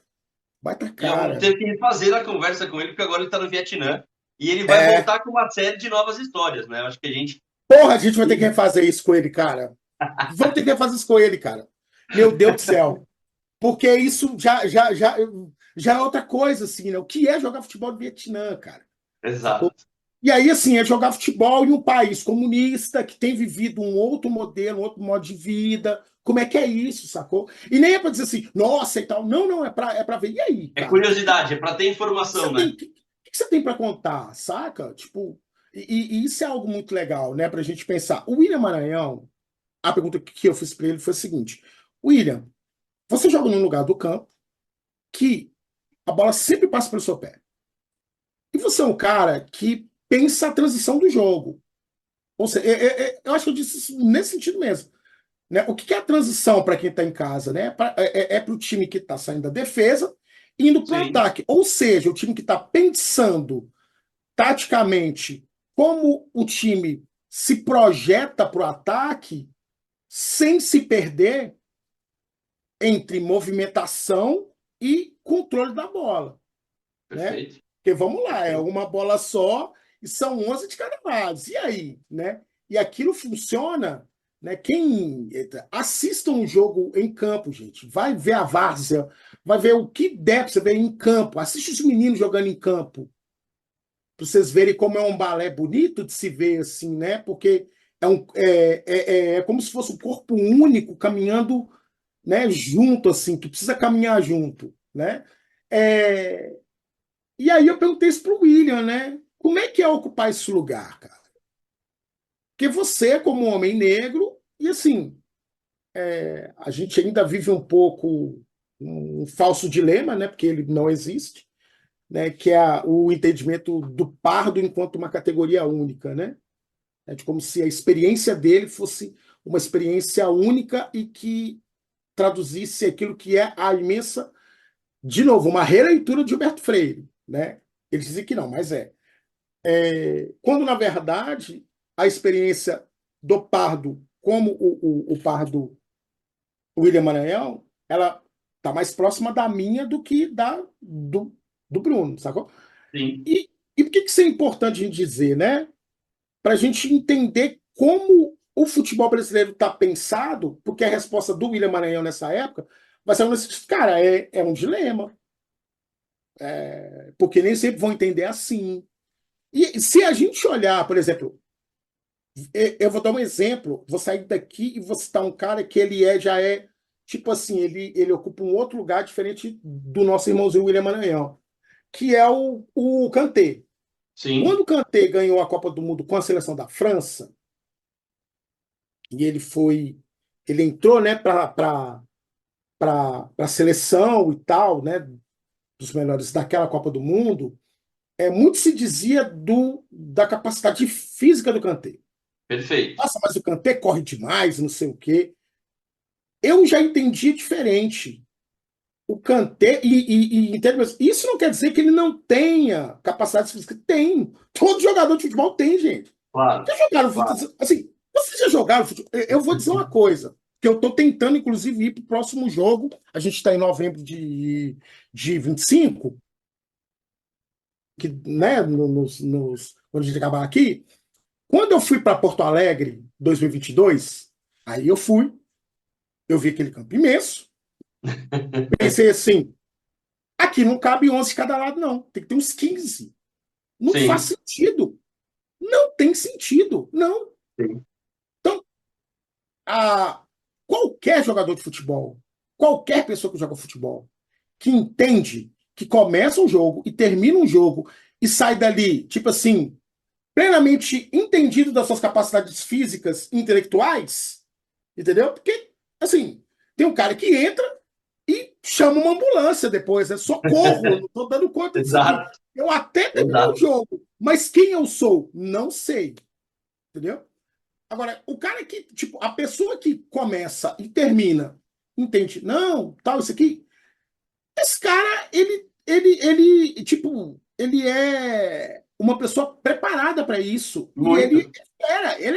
Baita E vamos cara. ter que refazer a conversa com ele, porque agora ele está no Vietnã. E ele vai É. voltar com uma série de novas histórias, né? Eu acho que a gente. Porra, a gente vai ter que refazer isso com ele, cara. Vamos ter que refazer isso com ele, cara. Meu Deus do céu. Porque isso já. já é outra coisa, assim, né? O que é jogar futebol no Vietnã, cara? Sacou? Exato. E aí, assim, é jogar futebol em um país comunista que tem vivido um outro modelo, um outro modo de vida. Como é que é isso, sacou? E nem é para dizer assim, nossa e tal. Não, não, é para ver. E aí, É cara? curiosidade, é para ter O que informação, você né? tem, que você tem para contar, saca? Tipo, e isso é algo muito legal, né, pra gente pensar. O William Maranhão, a pergunta que eu fiz para ele foi a seguinte: William, você joga num lugar do campo que a bola sempre passa pelo seu pé. E você é um cara que pensa a transição do jogo. Ou seja, eu acho que eu disse isso nesse sentido mesmo. Né? O que é a transição para quem está em casa? Né? Para o time que está saindo da defesa indo para o Sim, ataque. Ou seja, o time que está pensando taticamente como o time se projeta para o ataque sem se perder entre movimentação e controle da bola. Né? perfeito. Porque vamos lá, é Perfeito. uma bola só e são 11 de cada lado. E aí, né? E aquilo funciona, né? Quem assista um jogo em campo, gente, vai ver a várzea, vai ver o que der para você ver em campo. Assiste os meninos jogando em campo, para vocês verem como é um balé bonito de se ver assim, né? Porque é como se fosse um corpo único caminhando, né? Junto assim, que precisa caminhar junto, né? É, e aí eu perguntei isso para o William, né? Como é que é ocupar esse lugar, cara? Porque você, como um homem negro, e assim, a gente ainda vive um pouco um falso dilema, né? Porque ele não existe, né? Que é o entendimento do pardo enquanto uma categoria única, né? É de como se a experiência dele fosse uma experiência única e que traduzisse aquilo que é a imensa, de novo, uma releitura de Gilberto Freire, né? Ele dizia que não, mas quando, na verdade, a experiência do pardo, como o pardo William Maranhão, ela está mais próxima da minha do que do Bruno, sacou? Sim, E por que isso é importante a gente dizer, né? Para a gente entender como o futebol brasileiro está pensado, porque a resposta do William Maranhão nessa época vai ser cara, é um dilema, porque nem sempre vão entender assim. E se a gente olhar, por exemplo, eu vou dar um exemplo. Vou sair daqui e vou citar um cara que já é, tipo assim, ele ocupa um outro lugar diferente do nosso irmãozinho William Maranhão, que é o Kanté. Quando sim, o Kanté ganhou a Copa do Mundo com a seleção da França, e ele entrou, né, para a seleção e tal, né, dos melhores daquela Copa do Mundo, muito se dizia da capacidade física do Kanté. perfeito. Nossa, mas o Kanté corre demais, não sei o quê. Eu já entendi diferente. O Kanté, isso não quer dizer que ele não tenha capacidade física. Tem. Todo jogador de futebol tem, gente. Claro, Já jogaram claro. futebol? Assim, vocês já jogaram futebol? Eu vou dizer uma coisa, que eu estou tentando, inclusive, ir para o próximo jogo. A gente está em novembro de 25, que, né, quando a gente acabar aqui. Quando eu fui para Porto Alegre, 2022, aí eu vi aquele campo imenso. Pensei assim, aqui não cabe 11 de cada lado, não. Tem que ter uns 15. Não faz Sim, sentido. Não tem sentido. Não. sim, Então, a, qualquer jogador de futebol, qualquer pessoa que joga futebol, que entende que começa um jogo e termina um jogo e sai dali, tipo assim, plenamente entendido das suas capacidades físicas e intelectuais, entendeu? Porque, assim, tem um cara que entra e chama uma ambulância depois, né? Socorro, não estou dando conta disso aqui. exato, Eu até terminei o exato. jogo, mas quem eu sou? Não sei, entendeu? Agora, o cara que, tipo, a pessoa que começa e termina, entende? Não, tal, isso aqui. Esse cara, tipo, ele é uma pessoa preparada para isso. E Muito. ele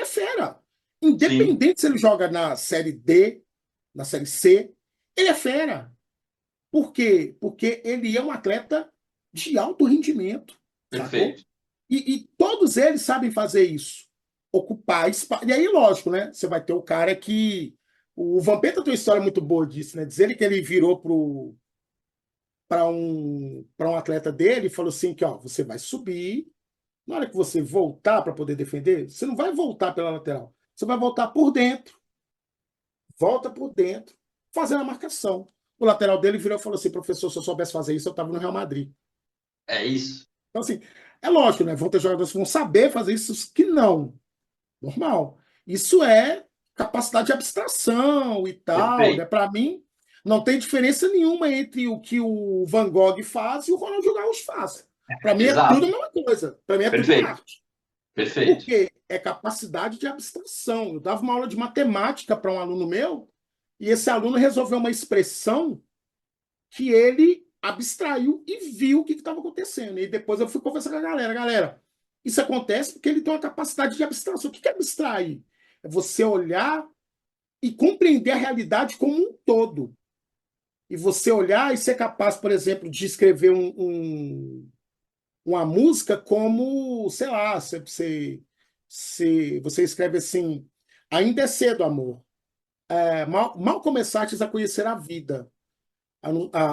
é fera. Sim, Independente se ele joga na série D, na série C, ele é fera. Por quê? Porque ele é um atleta de alto rendimento, sacou? perfeito. E todos eles sabem fazer isso. Ocupar espaço. E aí, lógico, né? Você vai ter o cara que. O Vampeta tem uma história muito boa disso, né? Dizer que ele virou para um atleta dele e falou assim que, ó, você vai subir, na hora que você voltar para poder defender, você não vai voltar pela lateral, você vai voltar por dentro, volta por dentro, fazendo a marcação. O lateral dele virou e falou assim, professor, se eu soubesse fazer isso, eu estava no Real Madrid. É isso. Então, assim, é lógico, né? Vão ter jogadores que vão saber fazer isso, que não. Normal. Isso é capacidade de abstração e tal, né? Perfeito. Para mim, não tem diferença nenhuma entre o que o Van Gogh faz e o Ronaldinho Gaúcho faz. Para mim é tudo a Exato. mesma coisa. Para mim é tudo Perfeito. arte. Perfeito. Porque é capacidade de abstração. Eu dava uma aula de matemática para um aluno meu e esse aluno resolveu uma expressão que ele abstraiu e viu o que estava acontecendo. E depois eu fui conversar com a galera. Galera, isso acontece porque ele tem uma capacidade de abstração. O que é abstrair? É você olhar e compreender a realidade como um todo. E você olhar e ser capaz, por exemplo, de escrever uma música como, sei lá, você escreve assim, ainda é cedo, amor. Mal começaste a conhecer a vida.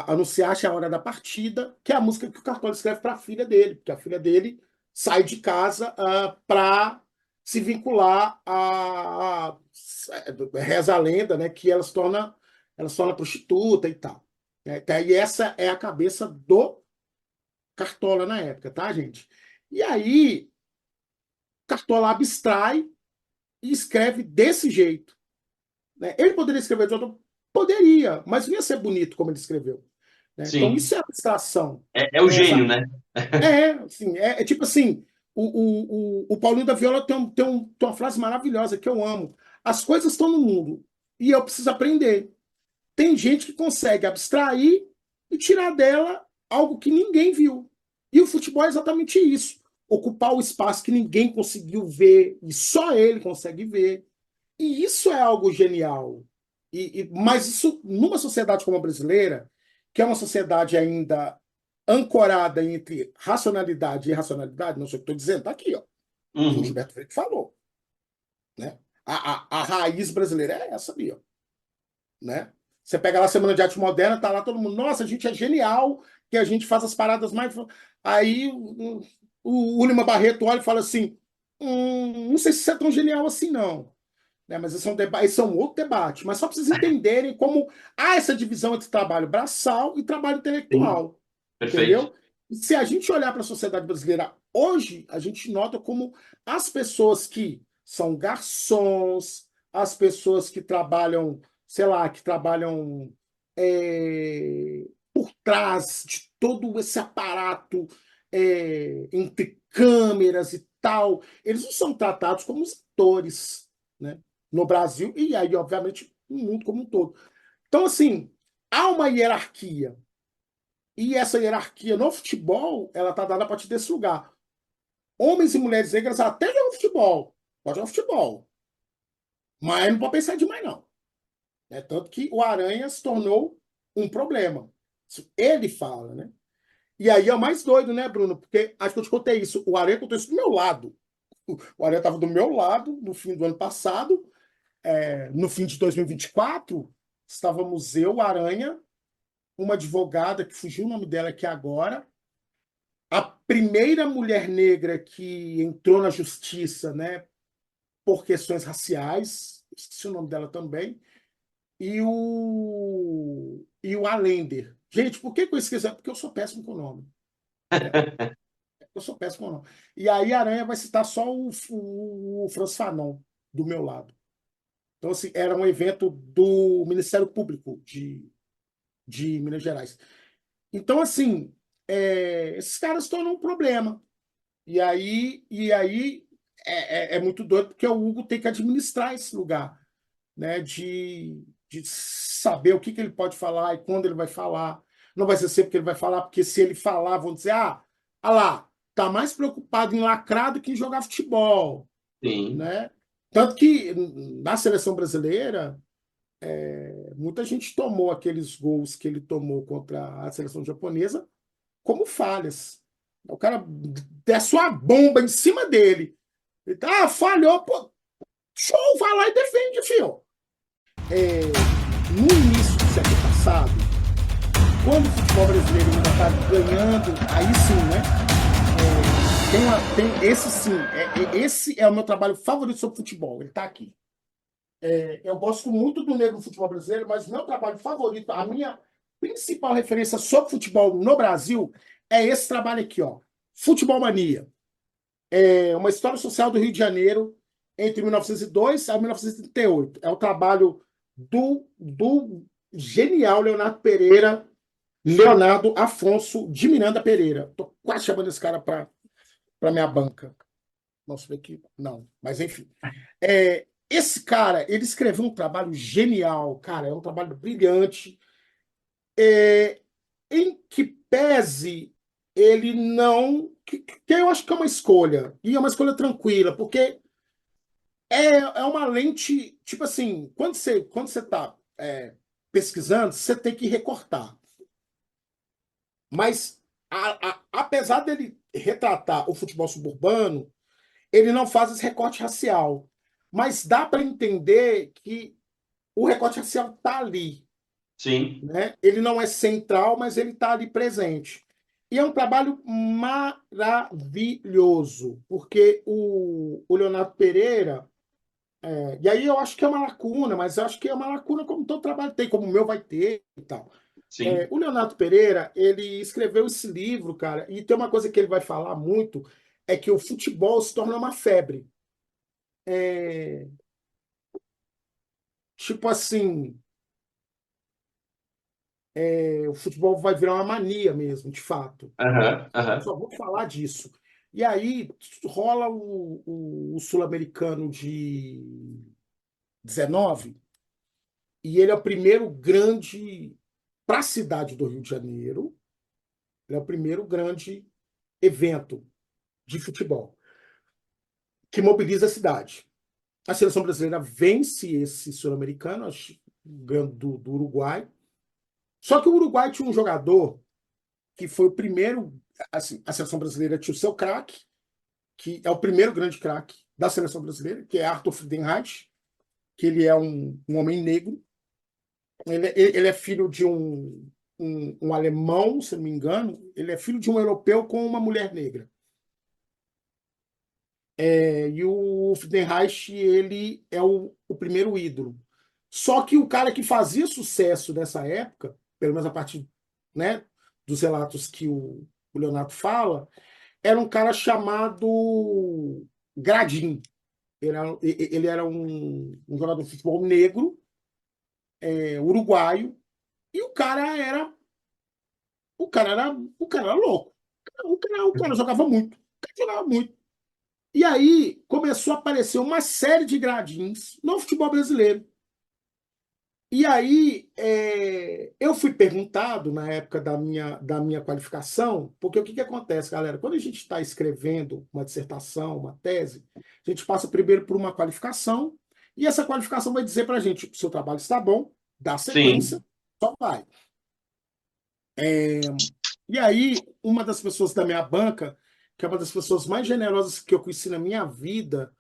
Anunciaste a hora da partida, que é a música que o Cartola escreve para a filha dele, porque a filha dele sai de casa para se vincular reza a lenda, né, que ela se torna prostituta e tal. E essa é a cabeça do Cartola na época, tá, gente? E aí, Cartola abstrai e escreve desse jeito, né? Ele poderia escrever de outro? Poderia, mas não ia ser bonito como ele escreveu, né? Então, Sim. isso é abstração. É o gênio, né? Assim, é tipo assim, o Paulinho da Viola tem uma frase maravilhosa que eu amo. As coisas estão no mundo e eu preciso aprender. Tem gente que consegue abstrair e tirar dela algo que ninguém viu. E o futebol é exatamente isso. Ocupar o espaço que ninguém conseguiu ver e só ele consegue ver. E isso é algo genial. Mas isso, numa sociedade como a brasileira, que é uma sociedade ainda ancorada entre racionalidade e irracionalidade, não sei o que estou dizendo, está aqui, ó. O Uhum. Gilberto Freire falou. Né? A raiz brasileira é essa ali, ó. Né? Você pega lá a Semana de Arte Moderna, tá lá todo mundo, nossa, a gente é genial, que a gente faz as paradas mais. Aí o Lima Barreto olha e fala assim: não sei se isso é tão genial assim, não. Né? Mas esse é um outro debate. Mas só para vocês entenderem como há essa divisão entre trabalho braçal e trabalho Sim. intelectual. Perfeito. Entendeu? E se a gente olhar para a sociedade brasileira hoje, a gente nota como as pessoas que são garçons, as pessoas que trabalham, sei lá, que trabalham por trás de todo esse aparato entre câmeras e tal, eles não são tratados como os atores, né? No Brasil e aí, obviamente, no mundo como um todo. Então, assim, há uma hierarquia. E essa hierarquia no futebol, ela está dada a partir desse lugar. Homens e mulheres negras até jogam futebol. Pode jogar futebol. Mas não pode pensar demais, não. Tanto que o Aranha se tornou um problema. Isso ele fala, né? E aí é o mais doido, né, Bruno? Porque acho que eu te contei isso. O Aranha contou isso do meu lado. O Aranha estava do meu lado no fim do ano passado. No fim de 2024, estávamos eu, o Aranha, uma advogada, que fugiu o nome dela aqui agora, a primeira mulher negra que entrou na justiça, né, por questões raciais, esqueci o nome dela também, e o Allender. Gente, por que eu esqueci? Porque eu sou péssimo com o nome. Né? Eu sou péssimo com o nome. E aí a Aranha vai citar só o Franz Fanon, do meu lado. Então, assim, era um evento do Ministério Público de Minas Gerais. Então, assim, esses caras tornam um problema. E aí é muito doido, porque o Hugo tem que administrar esse lugar, né? De saber o que ele pode falar e quando ele vai falar. Não vai ser sempre que ele vai falar, porque se ele falar, vão dizer, lá, tá mais preocupado em lacrar do que em jogar futebol, Sim. né? Tanto que na seleção brasileira, muita gente tomou aqueles gols que ele tomou contra a seleção japonesa como falhas. O cara desce uma bomba em cima dele. Ele falhou, pô, show, vai lá e defende, filho. No início do século passado, quando o futebol brasileiro ainda está ganhando, aí sim, né? Esse sim, esse é o meu trabalho favorito sobre futebol, ele está aqui. Eu gosto muito do negro futebol brasileiro, mas meu trabalho favorito, a minha principal referência sobre futebol no Brasil é esse trabalho aqui, ó. Futebol Mania. É uma história social do Rio de Janeiro entre 1902 a 1938. É o trabalho do genial Leonardo Pereira, Leonardo Afonso de Miranda Pereira. Tô quase chamando esse cara para minha banca. Nossa, ver aqui. Não, mas enfim. Esse cara, ele escreveu um trabalho genial, cara, é um trabalho brilhante, é, em que pese ele não. Que eu acho que é uma escolha, e é uma escolha tranquila, porque é uma lente, tipo assim, quando você está pesquisando, você tem que recortar. Mas, apesar dele retratar o futebol suburbano, ele não faz esse recorte racial. Mas dá para entender que o recorte racial está ali, Sim. né? Ele não é central, mas ele está ali presente. E é um trabalho maravilhoso, porque o Leonardo Pereira, e aí eu acho que é uma lacuna, mas eu acho que é uma lacuna como todo trabalho tem, como o meu vai ter e tal. Sim. O Leonardo Pereira, ele escreveu esse livro, cara, e tem uma coisa que ele vai falar muito, é que o futebol se torna uma febre. É, tipo assim, o futebol vai virar uma mania mesmo, de fato. Aham, aham. Só vou falar disso. E aí rola o Sul-Americano de 19, e ele é o primeiro grande, para a cidade do Rio de Janeiro, ele é o primeiro grande evento de futebol que mobiliza a cidade. A seleção brasileira vence esse Sul-Americano, ganhando do Uruguai. Só que o Uruguai tinha um jogador que foi o primeiro. Assim, a seleção brasileira tinha o seu craque, que é o primeiro grande craque da seleção brasileira, que é Arthur Friedenreich, que ele é um homem negro. Ele é filho de um alemão, se não me engano. Ele é filho de um europeu com uma mulher negra. E o Friedenreich, ele é o primeiro ídolo. Só que o cara que fazia sucesso nessa época, pelo menos a partir, né, dos relatos que o Leonardo fala, era um cara chamado Gradim. Ele era um jogador de futebol negro, uruguaio, e o cara era louco. O cara jogava muito. O cara jogava muito. E aí começou a aparecer uma série de gradins no futebol brasileiro. E aí, eu fui perguntado na época da minha qualificação, porque o que que acontece, galera? Quando a gente está escrevendo uma dissertação, uma tese, a gente passa primeiro por uma qualificação, e essa qualificação vai dizer para a gente: o seu trabalho está bom, dá sequência, Sim. só vai. E aí, uma das pessoas da minha banca, que é uma das pessoas mais generosas que eu conheci na minha vida,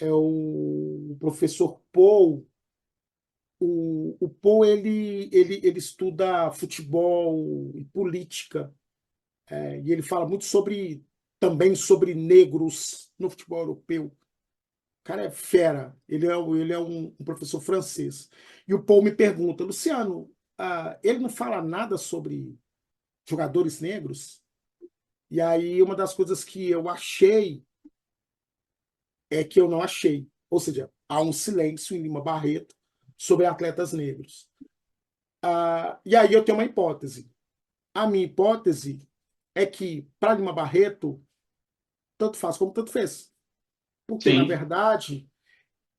é o professor Paul. O Paul, ele estuda futebol e política, e ele fala muito também sobre negros no futebol europeu. O cara é fera, ele é um professor francês. E o Paul me pergunta: Luciano, ele não fala nada sobre jogadores negros? E aí uma das coisas que eu achei é que eu não achei. Ou seja, há um silêncio em Lima Barreto sobre atletas negros. E aí eu tenho uma hipótese. A minha hipótese é que, para Lima Barreto, tanto faz como tanto fez. Porque, na Sim. verdade,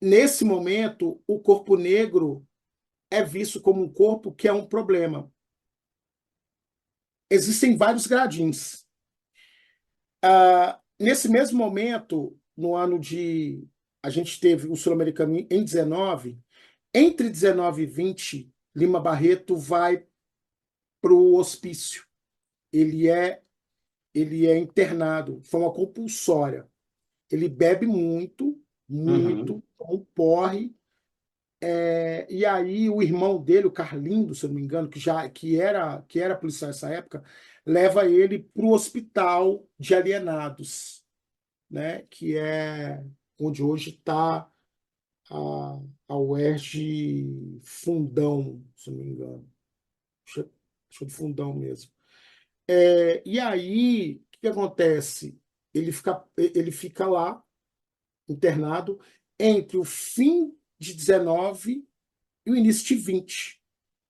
nesse momento, o corpo negro é visto como um corpo que é um problema. Existem vários gradins. Nesse mesmo momento, no ano de. A gente teve o Sul-Americano em 19. Entre 19 e 20, Lima Barreto vai para o hospício. Ele é, ele é internado, foi uma compulsória. Ele bebe muito, Uhum. muito, toma um porre, E aí o irmão dele, o Carlindo, se eu não me engano, que era policial nessa época, leva ele para o hospital de alienados, né? Que é onde hoje está a UERJ Fundão, se eu não me engano. Acho que é do Fundão mesmo. E aí, o que acontece? Ele fica lá, internado, entre o fim de 19 e o início de 20.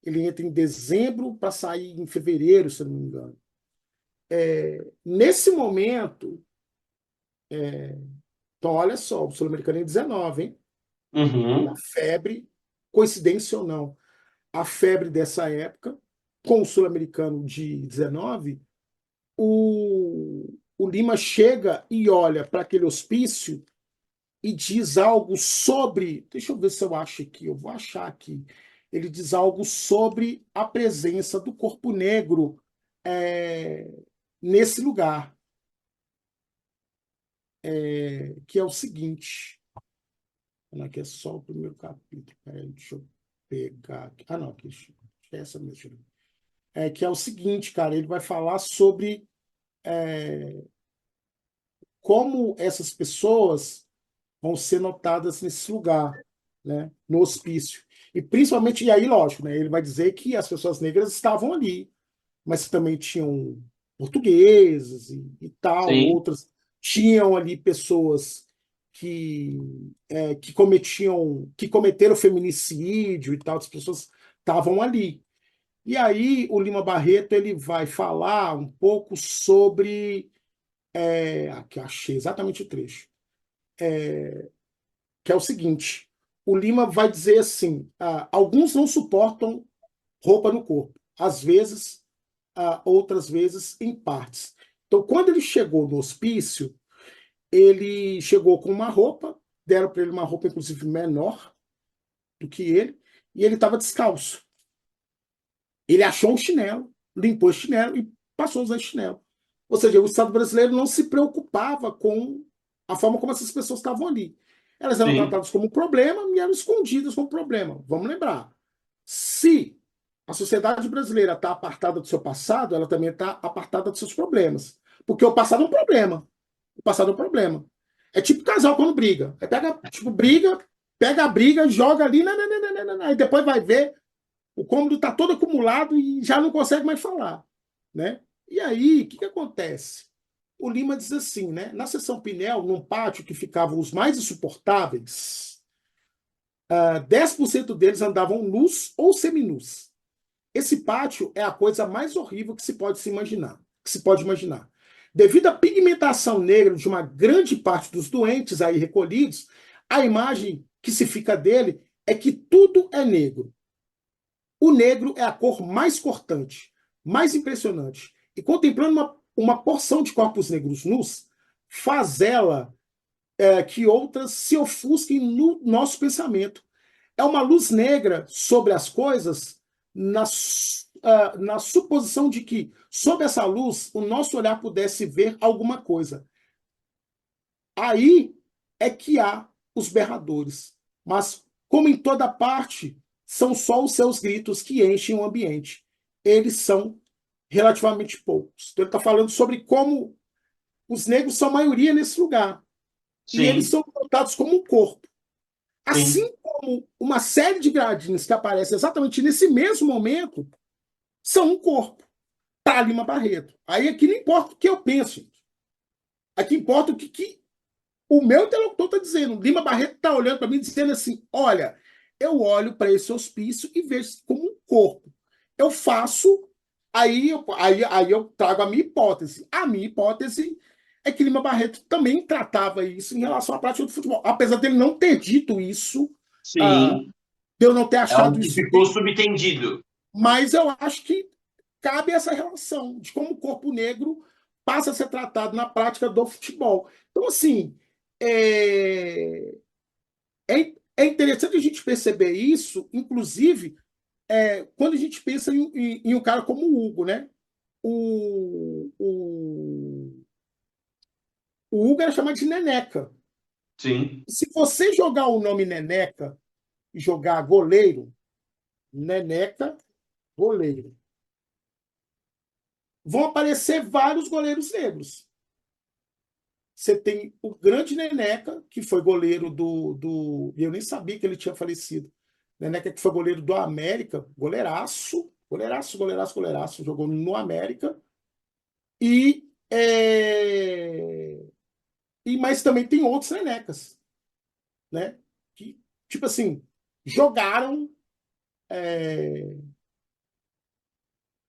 Ele entra em dezembro para sair em fevereiro, se eu não me engano. Nesse momento, então olha só, o Sul-Americano é em 19, hein? A Uhum. febre, coincidência ou não, a febre dessa época, com o Sul-Americano de 19, o Lima chega e olha para aquele hospício e diz algo sobre. Deixa eu ver se eu acho aqui, eu vou achar aqui. Ele diz algo sobre a presença do corpo negro é, nesse lugar, que é o seguinte. Aqui é só o primeiro capítulo. Peraí, deixa eu pegar aqui. Ah, não, aqui, é essa mesmo. Que é o seguinte, cara, ele vai falar sobre como essas pessoas vão ser notadas nesse lugar, né, no hospício. E principalmente, e aí, lógico, né, ele vai dizer que as pessoas negras estavam ali, mas também tinham portugueses e tal, Sim, outras. Tinham ali pessoas que, que cometeram feminicídio e tal, as pessoas estavam ali. E aí o Lima Barreto ele vai falar um pouco sobre, aqui achei exatamente o trecho, que é o seguinte: o Lima vai dizer assim, alguns não suportam roupa no corpo, às vezes, outras vezes em partes. Então, quando ele chegou no hospício, ele chegou com uma roupa, deram para ele uma roupa, inclusive, menor do que ele, e ele estava descalço. Ele achou um chinelo, limpou o chinelo e passou a usar chinelo. Ou seja, o Estado brasileiro não se preocupava com a forma como essas pessoas estavam ali. Elas eram sim, tratadas como um problema e eram escondidas como problema. Vamos lembrar, se a sociedade brasileira está apartada do seu passado, ela também está apartada dos seus problemas. Porque o passado é um problema. O passado é um problema. É tipo casal quando briga. Aí pega, tipo, briga, pega a briga, joga ali, e depois vai ver, o cômodo está todo acumulado e já não consegue mais falar, né? E aí, o que acontece? O Lima diz assim, né? Na seção Pinel, num pátio que ficavam os mais insuportáveis, 10% deles andavam nus ou seminus. Esse pátio é a coisa mais horrível que se pode se imaginar, que se pode imaginar. Devido à pigmentação negra de uma grande parte dos doentes aí recolhidos, a imagem que se fica dele é que tudo é negro. O negro é a cor mais cortante, mais impressionante. E contemplando uma porção de corpos negros nus, faz ela que outras se ofusquem no nosso pensamento. É uma luz negra sobre as coisas, na suposição de que, sob essa luz, o nosso olhar pudesse ver alguma coisa. Aí é que há os berradores. Mas, como em toda parte, são só os seus gritos que enchem o ambiente. Eles são relativamente poucos. Então, ele está falando sobre como os negros são maioria nesse lugar. E eles sim, são tratados como um corpo. sim. Assim como uma série de gradins que aparecem exatamente nesse mesmo momento são um corpo para Lima Barreto. Aí aqui não importa o que eu penso. Aqui importa o que o meu interlocutor está dizendo. Lima Barreto está olhando para mim dizendo assim: olha, eu olho para esse hospício e vejo como um corpo. Eu faço, aí eu trago a minha hipótese. A minha hipótese é que Lima Barreto também tratava isso em relação à prática do futebol. Apesar dele não ter dito isso, ah, Sim, de eu não ter é algo achado que isso, ficou subentendido. mas eu acho que cabe essa relação de como o corpo negro passa a ser tratado na prática do futebol. Então, assim, é, é interessante a gente perceber isso, inclusive, quando a gente pensa em um cara como o Hugo, né? O Hugo era chamado de Neneca. Sim, Se você jogar o nome Neneca jogar goleiro, Neneca, goleiro, vão aparecer vários goleiros negros. Você tem o grande Neneca, que foi goleiro do. Eu nem sabia que ele tinha falecido. Neneca, que foi goleiro do América, goleiraço, goleiraço, goleiraço, goleiraço, jogou no América. E, mas também tem outros Nenecas, né? Que, tipo assim, jogaram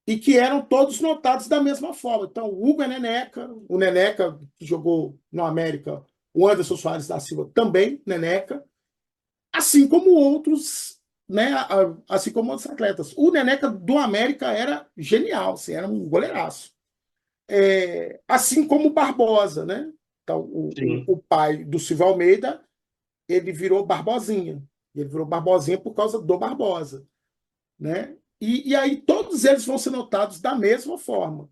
e que eram todos notados da mesma forma. Então, o Hugo é Neneca, o Neneca, que jogou no América, o Anderson Soares da Silva também, Neneca, assim como outros, né? Assim como outros atletas. O Neneca do América era genial, assim, era um goleiraço. Assim como o Barbosa, né? Então, Sim. o pai do Silvio Almeida, ele virou Barbosinha. Ele virou Barbosinha por causa do Barbosa, né? E aí todos eles vão ser notados da mesma forma,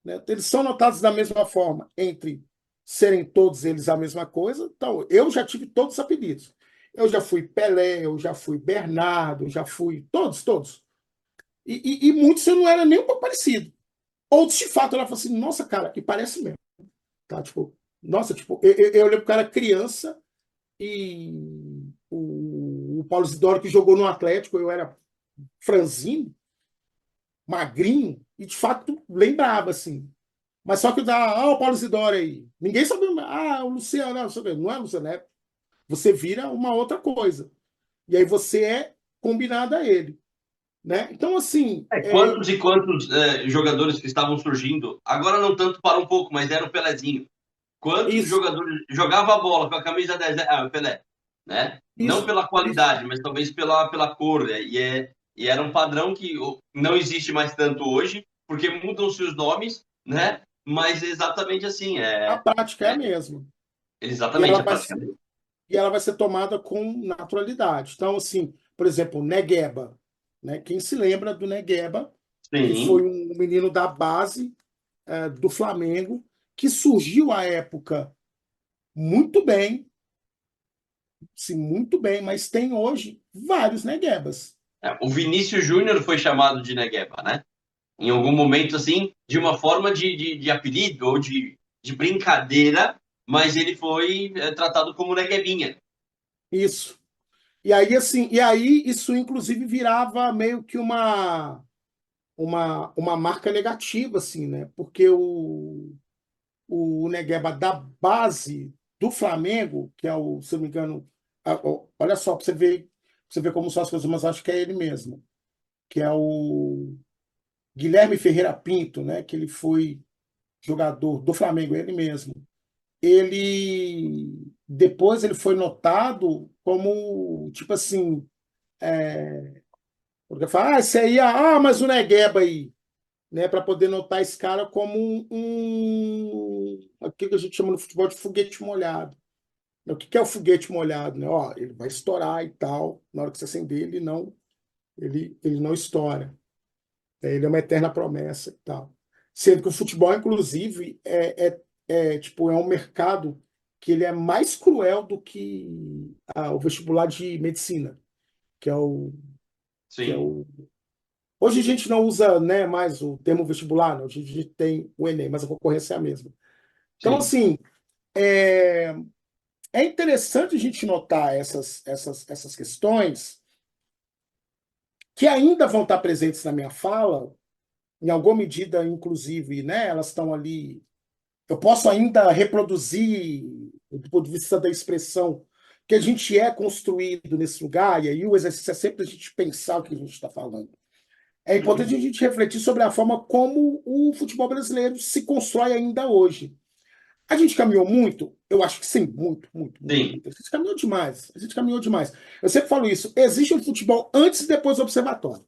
né? Eles são notados da mesma forma entre serem todos eles a mesma coisa. Então, eu já tive todos os apelidos. Eu já fui Pelé, eu já fui Bernardo, eu já fui todos, todos. E muitos eu não era nem um pouco parecido. Outros, de fato, ela falou assim, nossa, cara, e parece mesmo. Tá? Tipo, nossa, tipo, eu lembro que eu era criança e o Paulo Isidoro que jogou no Atlético, eu era franzino, magrinho, e de fato lembrava, assim. Mas só que dá, o Paulo Isidoro aí. Ninguém sabia, o Luciano, não é Luciano, é. Você vira uma outra coisa. E aí você é combinado a ele, né? Então, assim, Quantos e quantos jogadores que estavam surgindo, agora não tanto para um pouco, mas era o Pelezinho. Quantos isso, jogadores jogavam a bola com a camisa 10? O Pelé, né? Não isso, pela isso. qualidade, mas talvez pela cor, né? E era um padrão que não existe mais tanto hoje, porque mudam-se os nomes, né? Mas é exatamente assim, A prática é a mesma. E exatamente ela a vai prática. ser, e ela vai ser tomada com naturalidade. Então, assim, por exemplo, Negueba, né? Quem se lembra do Negueba, que foi Sim, um menino da base do Flamengo, que surgiu à época muito bem, sim, muito bem, mas tem hoje vários Neguebas. o Vinícius Júnior foi chamado de Negueba, né? Em algum momento, assim, de uma forma de apelido ou de brincadeira, mas ele foi tratado como Neguebinha. Isso. E aí, assim, isso inclusive virava meio que uma marca negativa, assim, né? Porque o Negueba da base do Flamengo, que é o, se eu não me engano, olha só, para você ver como são as coisas, mas acho que é ele mesmo, que é o Guilherme Ferreira Pinto, né? Que ele foi jogador do Flamengo, ele mesmo. Ele depois ele foi notado como tipo assim, porque fala, esse aí, mas o Negueba aí, né, para poder notar esse cara como aquilo que a gente chama no futebol de foguete molhado. O que que é o foguete molhado, né? Ó, ele vai estourar e tal, na hora que você acender, ele não estoura. Ele é uma eterna promessa e tal. Sendo que o futebol, inclusive, tipo, é um mercado que ele é mais cruel do que o vestibular de medicina, que é o, que é Sim, o... Hoje a gente não usa, né, mais o termo vestibular, né? Hoje a gente tem o Enem, mas a concorrência é a mesma. Então, sim. assim, é, é interessante a gente notar essas questões que ainda vão estar presentes na minha fala, em alguma medida, inclusive, né, elas estão ali. Eu posso ainda reproduzir, do ponto de vista da expressão, que a gente é construído nesse lugar, e aí o exercício é sempre a gente pensar o que a gente está falando. É importante a gente refletir sobre a forma como o futebol brasileiro se constrói ainda hoje. A gente caminhou muito? Eu acho que sim, muito, muito, muito, Sim, muito. A gente caminhou demais. A gente caminhou demais. Eu sempre falo isso. Existe um futebol antes e depois do observatório,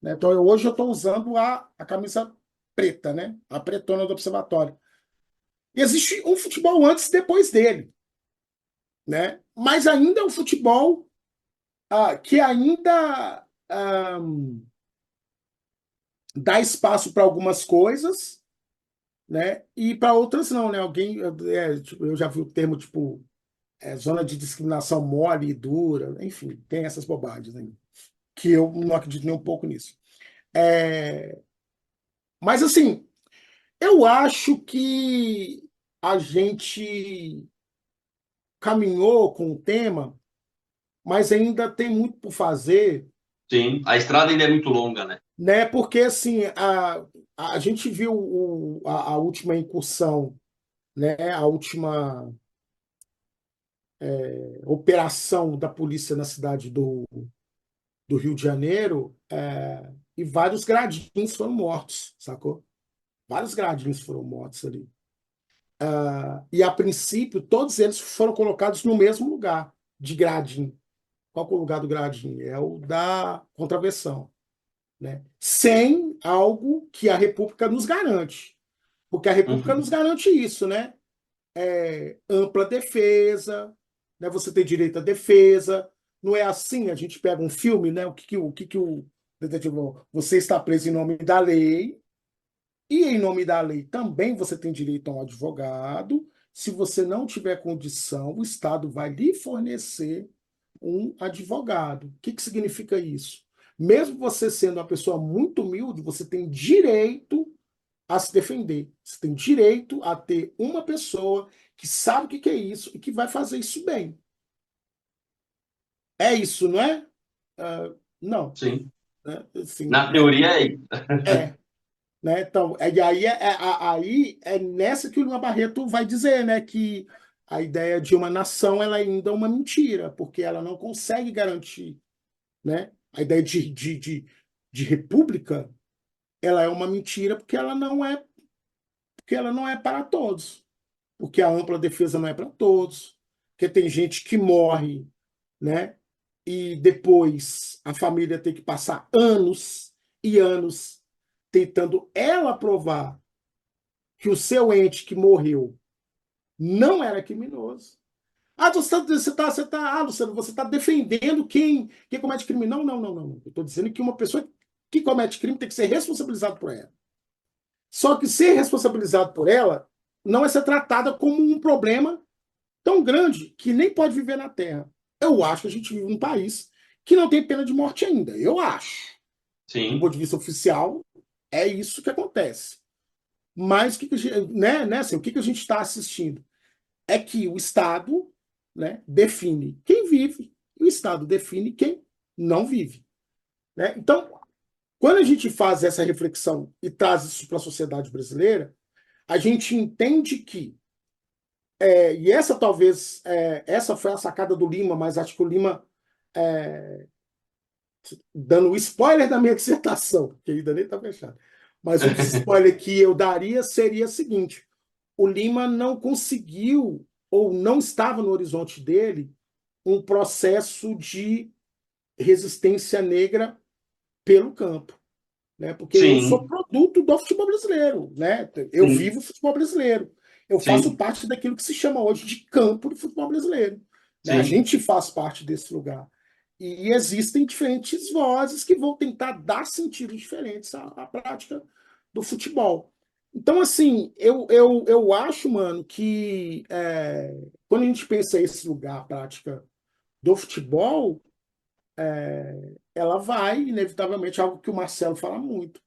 né? Então, hoje eu estou usando a camisa preta, né? A pretona do observatório. E existe um futebol antes e depois dele, né? Mas ainda é um futebol que ainda dá espaço para algumas coisas, né? E para outras não, né? Alguém, tipo, eu já vi o termo tipo zona de discriminação mole e dura, enfim, tem essas bobagens aí, que eu não acredito nem um pouco nisso. É, mas, assim, eu acho que a gente caminhou com o tema, mas ainda tem muito por fazer, Sim, a estrada ainda é muito longa, né? né? Porque, assim, a gente viu a última incursão, né? A última operação da polícia na cidade do Rio de Janeiro, e vários gradins foram mortos, sacou? Vários gradins foram mortos ali. E, a princípio, todos eles foram colocados no mesmo lugar de gradin. Qual que é o lugar do gradin? É o da contravenção, né? Sem algo que a República nos garante. Porque a República nos Uhum. garante isso, né? Ampla defesa, né? Você tem direito à defesa. Não é assim, a gente pega um filme, né? O que que o detetive, você está preso em nome da lei, e em nome da lei também você tem direito a um advogado. Se você não tiver condição, o Estado vai lhe fornecer um advogado. O que que significa isso? Mesmo você sendo uma pessoa muito humilde, você tem direito a se defender. Você tem direito a ter uma pessoa que sabe o que que é isso e que vai fazer isso bem. É isso, não é? Não, Sim. né? Assim, Na teoria é isso. né? Então, e aí é nessa que o Lima Barreto vai dizer, né, que a ideia de uma nação ela ainda é uma mentira, porque ela não consegue garantir, né? A ideia de república, ela é uma mentira porque ela não é para todos, porque a ampla defesa não é para todos, porque tem gente que morre, né? E depois a família tem que passar anos e anos tentando ela provar que o seu ente que morreu não era criminoso. Luciano, você está defendendo quem comete crime. Não, não, não, não. Eu estou dizendo que uma pessoa que comete crime tem que ser responsabilizada por ela. Só que ser responsabilizado por ela não é ser tratada como um problema tão grande que nem pode viver na Terra. Eu acho que a gente vive num país que não tem pena de morte ainda. Eu acho. Do ponto Sim, de vista oficial, é isso que acontece. Mas assim, o que que a gente está assistindo? É que o Estado, né, define quem vive e o Estado define quem não vive, né? Então, quando a gente faz essa reflexão e traz isso para a sociedade brasileira, a gente entende que, e essa foi a sacada do Lima, mas acho que o Lima, dando o spoiler da minha dissertação, que ainda nem está fechado, mas um spoiler que eu daria seria o seguinte: o Lima não conseguiu, ou não estava no horizonte dele, um processo de resistência negra pelo campo, né? Porque eu sou sim, produto do futebol brasileiro, né? Eu sim, vivo o futebol brasileiro. Eu faço sim, parte daquilo que se chama hoje de campo do futebol brasileiro, né? A sim. gente faz parte desse lugar. E existem diferentes vozes que vão tentar dar sentidos diferentes à prática do futebol. Então, assim, eu acho, mano, que quando a gente pensa esse lugar, a prática do futebol, ela vai, inevitavelmente, algo que o Marcelo fala muito,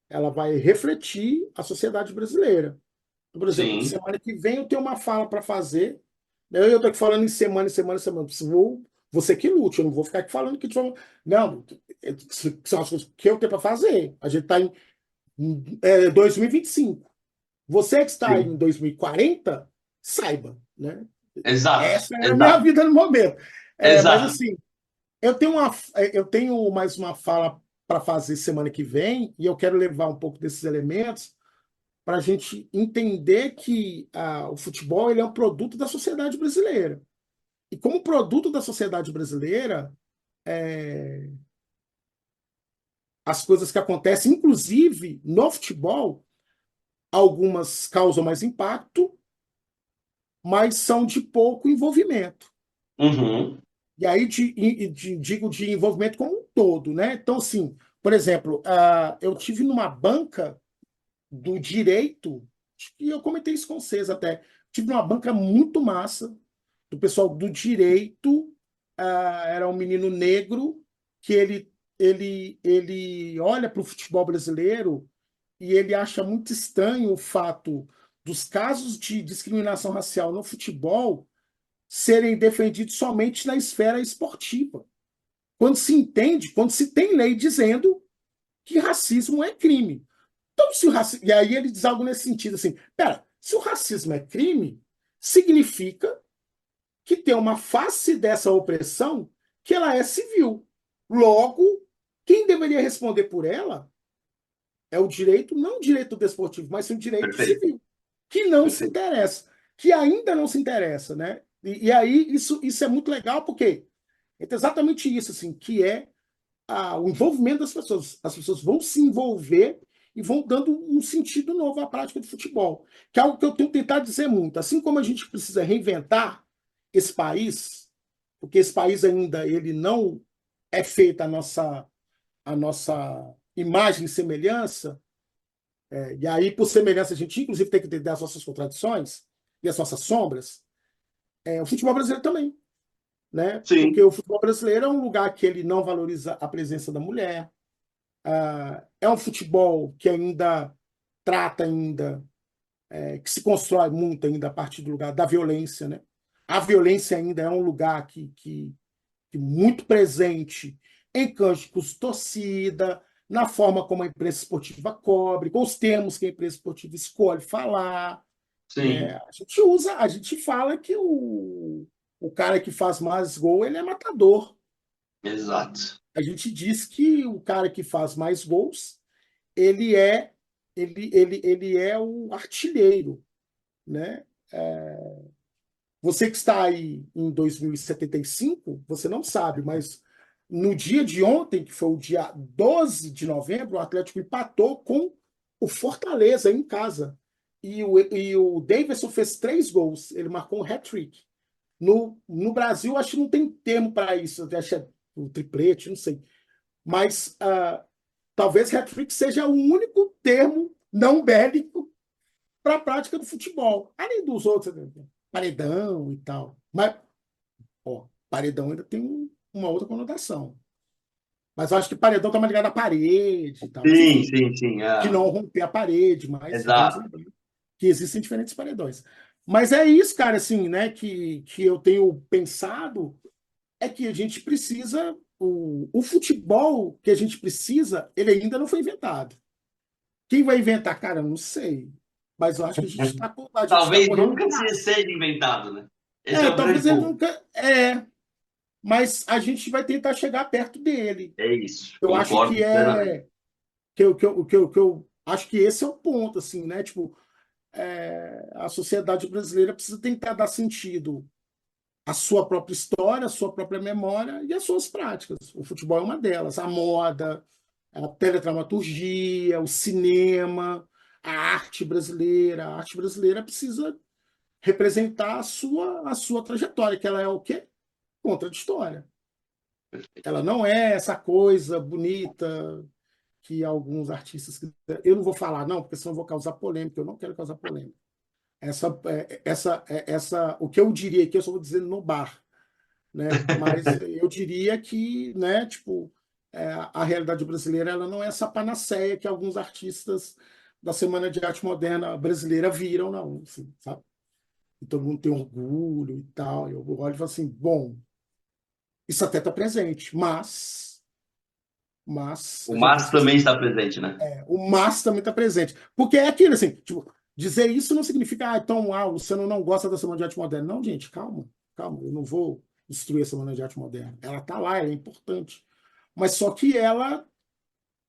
ela vai refletir a sociedade brasileira. Por exemplo, Sim. semana que vem eu tenho uma fala para fazer, né? Eu estou aqui falando em semana, em semana, em semana. Você que lute, eu não vou ficar aqui falando que... Não, são as coisas que eu tenho para fazer. A gente está em 2025. Você que está em Sim. 2040, saiba, né? Exato, Essa é a minha exato, vida no momento. Mas exato. assim, eu tenho mais uma fala para fazer semana que vem, e eu quero levar um pouco desses elementos para a gente entender que o futebol ele é um produto da sociedade brasileira. E como produto da sociedade brasileira, as coisas que acontecem, inclusive no futebol, algumas causam mais impacto, mas são de pouco envolvimento. Uhum. E aí digo de envolvimento como um todo, né? Então, assim, por exemplo, eu tive numa banca do direito, e eu comentei isso com vocês até, tive uma banca muito massa, do pessoal do direito, era um menino negro que ele olha para o futebol brasileiro e ele acha muito estranho o fato dos casos de discriminação racial no futebol serem defendidos somente na esfera esportiva. Quando se entende, quando se tem lei dizendo que racismo é crime. Então, e aí ele diz algo nesse sentido assim: pera, se o racismo é crime, significa que tem uma face dessa opressão que ela é civil. Logo, quem deveria responder por ela é o direito, não o direito desportivo, mas sim o direito Perfeito, civil, que não se perfeito. interessa, que ainda não se interessa, né? E aí isso é muito legal porque é exatamente isso, assim, que é o envolvimento das pessoas. As pessoas vão se envolver e vão dando um sentido novo à prática de futebol, que é algo que eu tenho tentado dizer muito. Assim como a gente precisa reinventar esse país, porque esse país ainda ele não é feito a nossa imagem e semelhança, e aí, por semelhança, a gente inclusive tem que entender as nossas contradições e as nossas sombras, o futebol brasileiro também, né? Porque Sim, o futebol brasileiro é um lugar que ele não valoriza a presença da mulher, é um futebol que ainda trata ainda, que se constrói muito ainda a partir do lugar da violência, né? A violência ainda é um lugar que muito presente em cânticos de torcida, na forma como a imprensa esportiva cobre, com os termos que a imprensa esportiva escolhe falar, né? sim, A gente fala que o cara que faz mais gol, ele é matador. exato. A gente diz que o cara que faz mais gols, ele é ele é o artilheiro, né? Você que está aí em 2075, você não sabe, mas no dia de ontem, que foi o dia 12 de novembro, o Atlético empatou com o Fortaleza em casa. E o Davidson fez 3 gols, ele marcou um hat-trick. No Brasil, acho que não tem termo para isso, acho que é o triplete, não sei. Mas talvez hat-trick seja o único termo não bélico para a prática do futebol, além dos outros, né? Paredão e tal. Mas, paredão ainda tem uma outra conotação. Mas eu acho que paredão está mais ligado à parede e tal. Mas, Sim, enfim, sim, sim. de não romper a parede, mas vamos Exato. lembrar que existem diferentes paredões. Mas é isso, cara, assim, né, que eu tenho pensado é que a gente precisa. O futebol que a gente precisa, ele ainda não foi inventado. Quem vai inventar, cara, eu não sei. Mas eu acho que a gente tá Talvez correndo nunca atrás. seja inventado, né? Esse é o grande Talvez ele ponto. nunca. Mas a gente vai tentar chegar perto dele. É isso, Eu acho que concordo plenamente. é. Que eu acho que esse é o ponto, assim, né? Tipo, a sociedade brasileira precisa tentar dar sentido à sua própria história, à sua própria memória e às suas práticas. O futebol é uma delas. A moda, a teledramaturgia, o cinema, a arte brasileira. A arte brasileira precisa representar a sua trajetória, que ela é o quê? Contraditória. Ela não é essa coisa bonita que alguns artistas. Eu não vou falar, não, porque senão eu vou causar polêmica. Eu não quero causar polêmica. O que eu diria aqui, eu só vou dizer no bar, né? Mas eu diria que, né, tipo, a realidade brasileira ela não é essa panaceia que alguns artistas da Semana de Arte Moderna brasileira viram, não, assim, sabe? E todo mundo tem orgulho e tal. Eu olho e falo assim, bom, isso até está presente, mas O a gente não Márcio também esquecer. está presente, né? O mas também está presente. Porque é aquilo assim, tipo, dizer isso não significa, então, o Luciano não gosta da Semana de Arte Moderna. Não, gente, calma, calma, eu não vou destruir a Semana de Arte Moderna. Ela está lá, ela é importante. Mas só que ela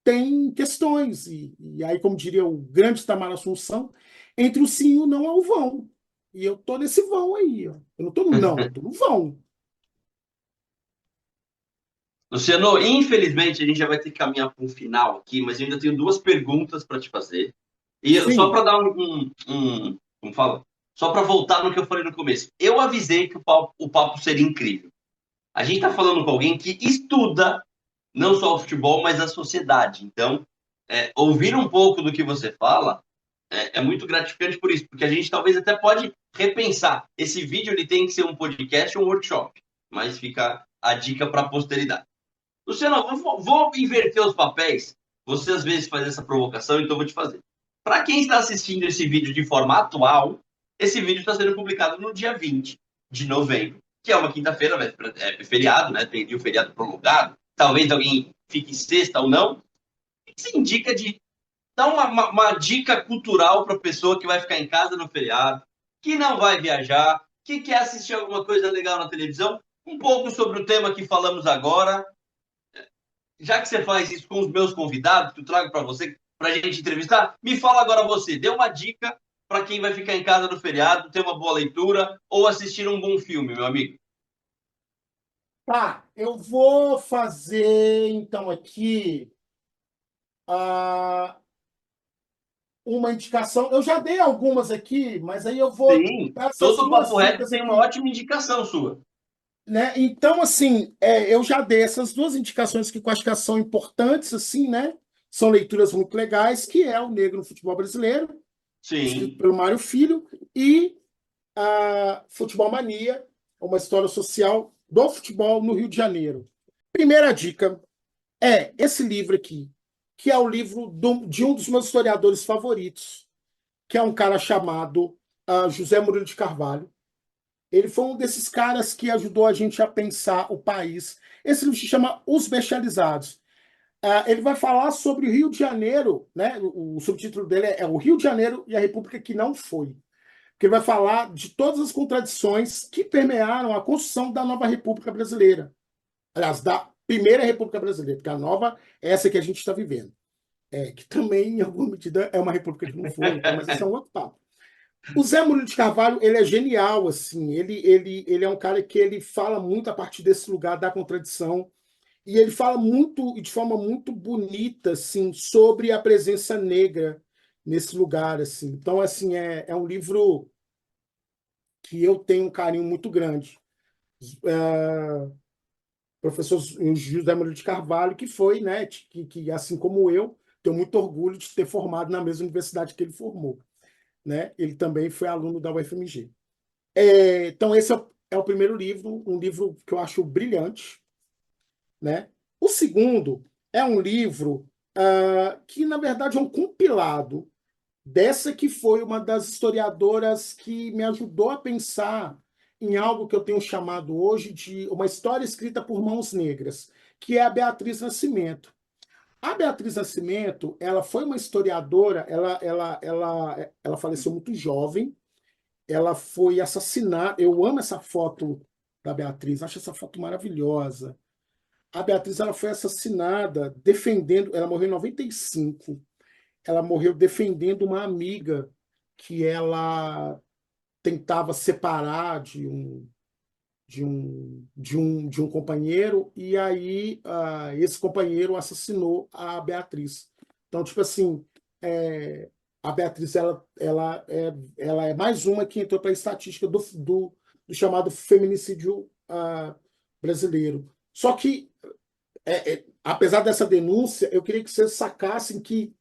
tem questões. E aí, como diria o grande Tamar Assunção, entre o sim e o não é o vão. E eu tô nesse vão aí, ó. Eu não tô no não, eu tô no vão. Luciano, infelizmente a gente já vai ter que caminhar para um final aqui, mas eu ainda tenho duas perguntas para te fazer. E só Sim, para dar como fala? Só para voltar no que eu falei no começo. Eu avisei que o papo seria incrível. A gente está falando com alguém que estuda não só o futebol, mas a sociedade. Então, ouvir um pouco do que você fala é muito gratificante por isso, porque a gente talvez até pode repensar. Esse vídeo ele tem que ser um podcast ou um workshop, mas fica a dica para a posteridade. Luciano, eu vou inverter os papéis. Você às vezes faz essa provocação, então eu vou te fazer. Para quem está assistindo esse vídeo de forma atual, esse vídeo está sendo publicado no dia 20 de novembro, que é uma quinta-feira, é feriado, né? Tem o feriado prolongado. Talvez alguém fique sexta ou não. O que você indica de dar uma dica cultural para a pessoa que vai ficar em casa no feriado, que não vai viajar, que quer assistir alguma coisa legal na televisão? Um pouco sobre o tema que falamos agora, já que você faz isso com os meus convidados, que eu trago para você, para a gente entrevistar, me fala agora você, dê uma dica para quem vai ficar em casa no feriado, ter uma boa leitura ou assistir um bom filme, meu amigo. Tá, eu vou fazer então aqui ah, uma indicação. Eu já dei algumas aqui, mas aí eu vou Sim, dar essas todo duas papo reto dicas tem uma aqui, ótima indicação sua. né? Então, assim, eu já dei essas duas indicações que eu acho que são importantes, assim, né? São leituras muito legais, que é O Negro no Futebol Brasileiro, escrito Sim, pelo Mário Filho, e a Futebol Mania, uma história social do futebol no Rio de Janeiro. Primeira dica é esse livro aqui, que é o livro de um dos meus historiadores favoritos, que é um cara chamado José Murilo de Carvalho. Ele foi um desses caras que ajudou a gente a pensar o país. Esse livro se chama Os Bestializados. Ele vai falar sobre o Rio de Janeiro, né? O subtítulo dele é O Rio de Janeiro e a República que Não Foi. Que ele vai falar de todas as contradições que permearam a construção da nova República Brasileira. Aliás, da primeira República Brasileira, porque a nova é essa que a gente está vivendo. Que também, em alguma medida, é uma república que não foi, então, mas esse é um outro papo. O Zé Murilo de Carvalho, ele é genial, assim, ele é um cara que ele fala muito a partir desse lugar da contradição, e ele fala muito, e de forma muito bonita, assim, sobre a presença negra nesse lugar, assim. Então, assim, é um livro que eu tenho um carinho muito grande. Professor José Murilo de Carvalho, que foi, né, que assim como eu, tenho muito orgulho de ter formado na mesma universidade que ele formou, né? Ele também foi aluno da UFMG. Então, esse é o primeiro livro, um livro que eu acho brilhante, né? O segundo é um livro que, na verdade, é um compilado dessa que foi uma das historiadoras que me ajudou a pensar em algo que eu tenho chamado hoje de uma história escrita por mãos negras, que é a Beatriz Nascimento. A Beatriz Nascimento, ela foi uma historiadora, ela faleceu muito jovem, ela foi assassinada. Eu amo essa foto da Beatriz, acho essa foto maravilhosa. A Beatriz ela foi assassinada defendendo, ela morreu em 95. Ela morreu defendendo uma amiga que ela tentava separar de um companheiro, e aí esse companheiro assassinou a Beatriz. Então, tipo assim, a Beatriz ela é mais uma que entrou para a estatística do chamado feminicídio brasileiro. Só que, apesar dessa denúncia, eu queria que vocês sacassem que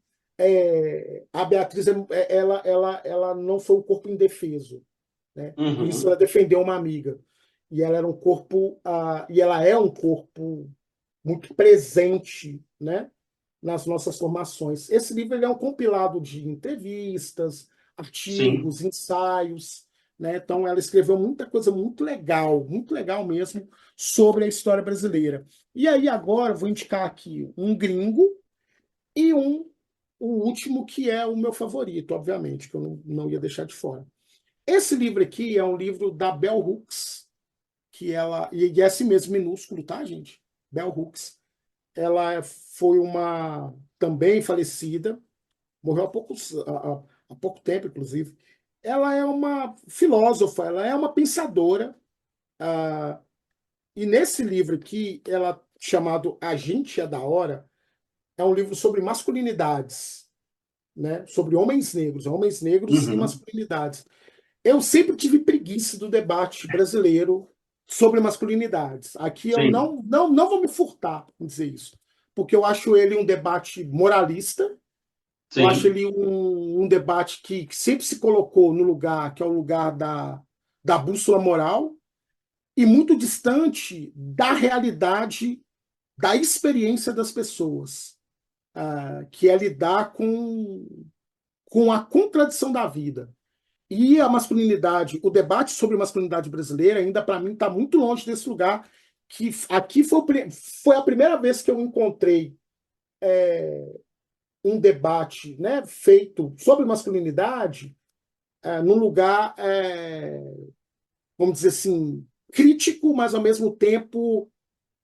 a Beatriz ela não foi um corpo indefeso, né? Por isso uhum, ela defendeu uma amiga. E ela era um corpo, e ela é um corpo muito presente, né, nas nossas formações. Esse livro ele é um compilado de entrevistas, sim. artigos, ensaios, né? Então ela escreveu muita coisa muito legal mesmo, sobre a história brasileira. E aí agora eu vou indicar aqui um gringo e o último que é o meu favorito, obviamente, que eu não ia deixar de fora. Esse livro aqui é um livro da Bell Hooks, e é assim mesmo, minúsculo, tá, gente? Bell Hooks. Ela foi uma também falecida, morreu há pouco tempo, inclusive. Ela é uma filósofa, ela é uma pensadora, e nesse livro aqui, ela chamado A Gente é da Hora, é um livro sobre masculinidades, né? Sobre homens negros e Uhum, masculinidades. Eu sempre tive preguiça do debate brasileiro sobre masculinidades. Aqui eu sim. não vou me furtar em dizer isso, porque eu acho ele um debate moralista, Eu acho sim, ele um debate que sempre se colocou no lugar, que é o lugar da bússola moral, e muito distante da realidade, da experiência das pessoas, que é lidar com a contradição da vida. E a masculinidade, o debate sobre masculinidade brasileira, ainda para mim, está muito longe desse lugar, que aqui foi a primeira vez que eu encontrei um debate, né, feito sobre masculinidade num lugar, vamos dizer assim, crítico, mas ao mesmo tempo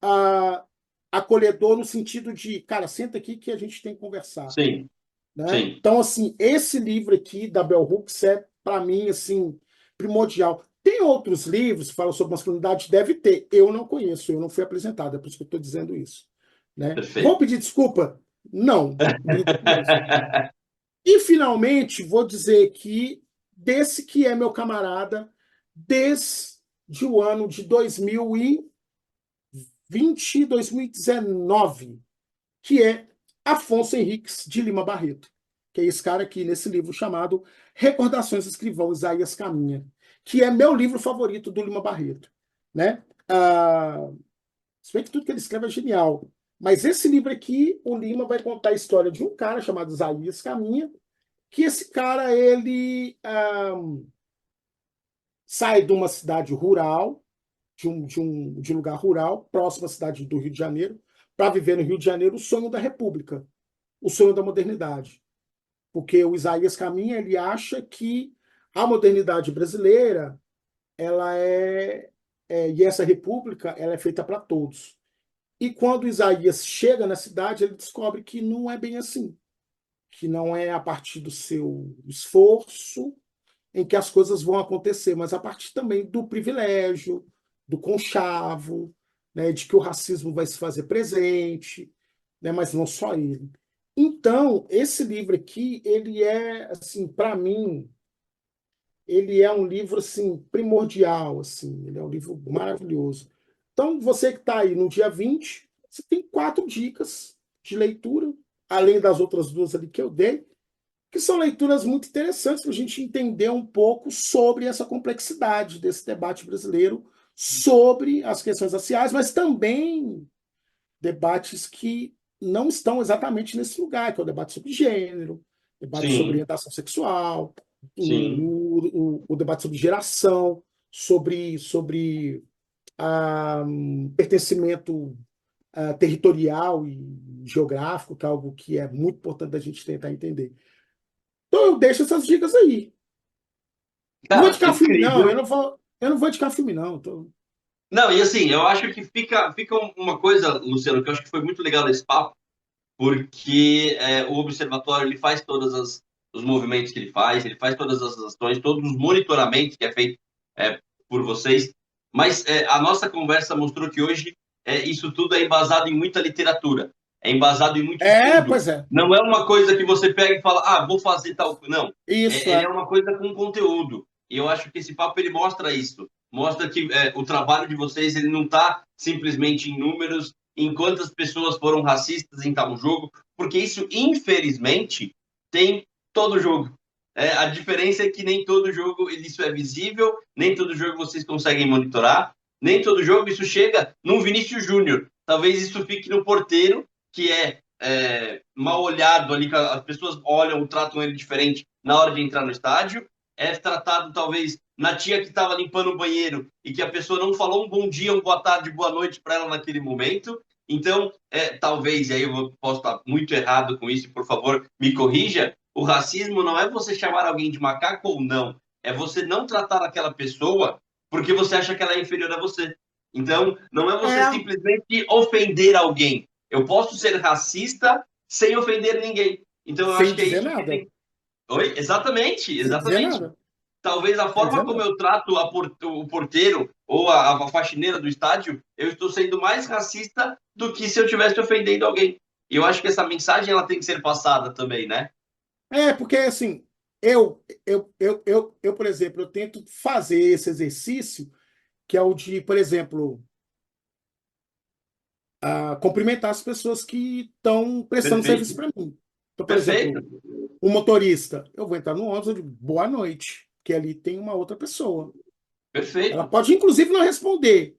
ah, acolhedor no sentido de, cara, senta aqui que a gente tem que conversar, sim, né? sim, Então, assim, esse livro aqui da Bell Hooks é, para mim, assim, primordial. Tem outros livros que falam sobre masculinidade? Deve ter. Eu não conheço, eu não fui apresentado, é por isso que eu estou dizendo isso, né? Vou perfeito. pedir desculpa? Não, não conheço. E, finalmente, vou dizer que desse que é meu camarada, desde o ano de 2020, 2019, que é Afonso Henriques de Lima Barreto, que é esse cara aqui nesse livro chamado Recordações do Escrivão Isaías Caminha, que é meu livro favorito do Lima Barreto, né? Se bem que tudo que ele escreve é genial, mas esse livro aqui, o Lima vai contar a história de um cara chamado Isaías Caminha, que esse cara, ele sai de uma cidade rural, de um lugar rural, próximo à cidade do Rio de Janeiro, para viver no Rio de Janeiro o sonho da República, o sonho da modernidade. Porque o Isaías Caminha, ele acha que a modernidade brasileira, ela e essa república, ela é feita para todos. E quando Isaías chega na cidade, ele descobre que não é bem assim, que não é a partir do seu esforço em que as coisas vão acontecer, mas a partir também do privilégio, do conchavo, né, de que o racismo vai se fazer presente, né, mas não só ele. Então, esse livro aqui, ele é, assim, para mim, ele é um livro, assim, primordial, assim, ele é um livro maravilhoso. Então, você que está aí no dia 20, você tem 4 dicas de leitura, além das outras 2 ali que eu dei, que são leituras muito interessantes para a gente entender um pouco sobre essa complexidade desse debate brasileiro sobre as questões raciais, mas também debates que não estão exatamente nesse lugar, que é o debate sobre gênero, debate sobre Sim, orientação sexual, sim, o debate sobre geração, sobre pertencimento territorial e geográfico, que é algo que é muito importante a gente tentar entender. Então eu deixo essas dicas aí. Não vou cara, indicar filme, não. incrível. Eu não vou indicar filme, não. Não, e assim, eu acho que fica uma coisa, Luciano, que eu acho que foi muito legal nesse papo, porque o observatório ele faz os movimentos que ele faz todas as ações, todos os monitoramentos que é feito por vocês, mas a nossa conversa mostrou que hoje isso tudo é embasado em muita literatura, é embasado em muito estudo. Pois é. Não é uma coisa que você pega e fala, ah, vou fazer tal. Não, Isso ele é é. uma coisa com conteúdo. E eu acho que esse papo ele mostra isso, mostra que o trabalho de vocês ele não está simplesmente em números, em quantas pessoas foram racistas em tal jogo, porque isso, infelizmente, tem todo jogo. A diferença é que nem todo jogo isso é visível, nem todo jogo vocês conseguem monitorar, nem todo jogo isso chega num Vinícius Júnior. Talvez isso fique no porteiro, que mal olhado ali, as pessoas olham, tratam ele diferente na hora de entrar no estádio. É tratado, talvez, na tia que estava limpando o banheiro e que a pessoa não falou um bom dia, um boa tarde, boa noite para ela naquele momento. Então, talvez, e aí posso estar muito errado com isso, por favor, me corrija. O racismo não é você chamar alguém de macaco ou não, é você não tratar aquela pessoa porque você acha que ela é inferior a você. Então, não é você É, simplesmente ofender alguém. Eu posso ser racista sem ofender ninguém. Então, eu sem acho que é dizer isso que nada. tem. Oi? Exatamente, Sem dizer exatamente. nada. Talvez a Sem dizer forma como nada. eu trato o porteiro ou a faxineira do estádio, eu estou sendo mais racista do que se eu estivesse ofendendo alguém. E eu acho que essa mensagem ela tem que ser passada também, né? Porque assim, por exemplo, eu tento fazer esse exercício, que é o de, por exemplo, cumprimentar as pessoas que estão prestando serviço Perfeito. para mim. Então, por Perfeito, exemplo, um motorista, eu vou entrar no ônibus, eu digo boa noite, que ali tem uma outra pessoa. Ela perfeito. pode, inclusive, não responder.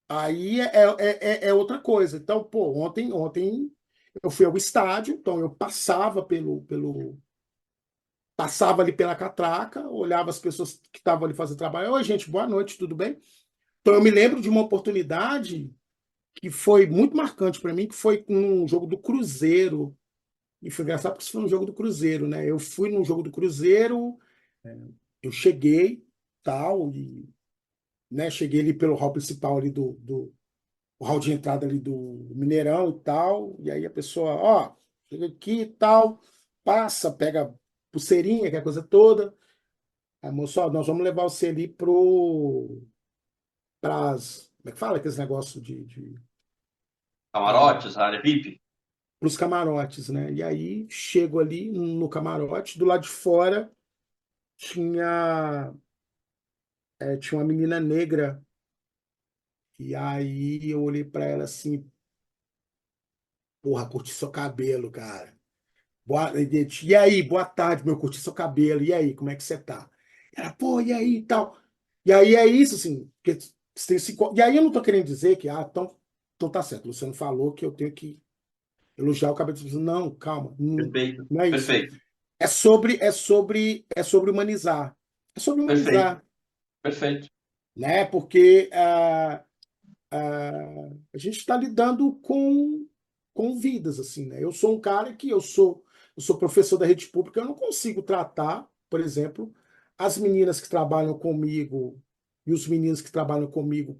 Aí é outra coisa. Então, pô, ontem eu fui ao estádio, então eu passava ali pela catraca, olhava as pessoas que estavam ali fazendo trabalho. Oi, gente, boa noite, tudo bem? Então eu me lembro de uma oportunidade que foi muito marcante para mim, que foi num jogo do Cruzeiro. E foi engraçado porque isso foi no jogo do Cruzeiro, né? Eu fui no jogo do Cruzeiro, eu cheguei, tal, e, né, cheguei ali pelo hall principal ali do o hall de entrada ali do Mineirão e tal, e aí a pessoa, ó, chega aqui e tal, passa, pega pulseirinha, aquela coisa toda. Aí, moço, ó, nós vamos levar você ali pras, como é que fala aqueles negócios Camarotes, área VIP. pros camarotes, né? E aí chego ali no camarote, do lado de fora tinha, tinha uma menina negra, e aí eu olhei pra ela assim, porra, curti seu cabelo, cara. E aí, boa tarde, meu, curti seu cabelo. E aí, como é que você tá? Ela, pô, e aí e tal. E aí é isso, assim. Porque você tem e aí eu não tô querendo dizer que, então tá certo, o Luciano falou que eu tenho que elogiar o cabelo. Não, calma, não, Perfeito, não é isso. perfeito, É sobre humanizar. É sobre perfeito, humanizar, perfeito. né? Porque a gente está lidando com vidas, assim, né? Eu sou um cara que eu sou professor da rede pública, eu não consigo tratar, por exemplo, as meninas que trabalham comigo e os meninos que trabalham comigo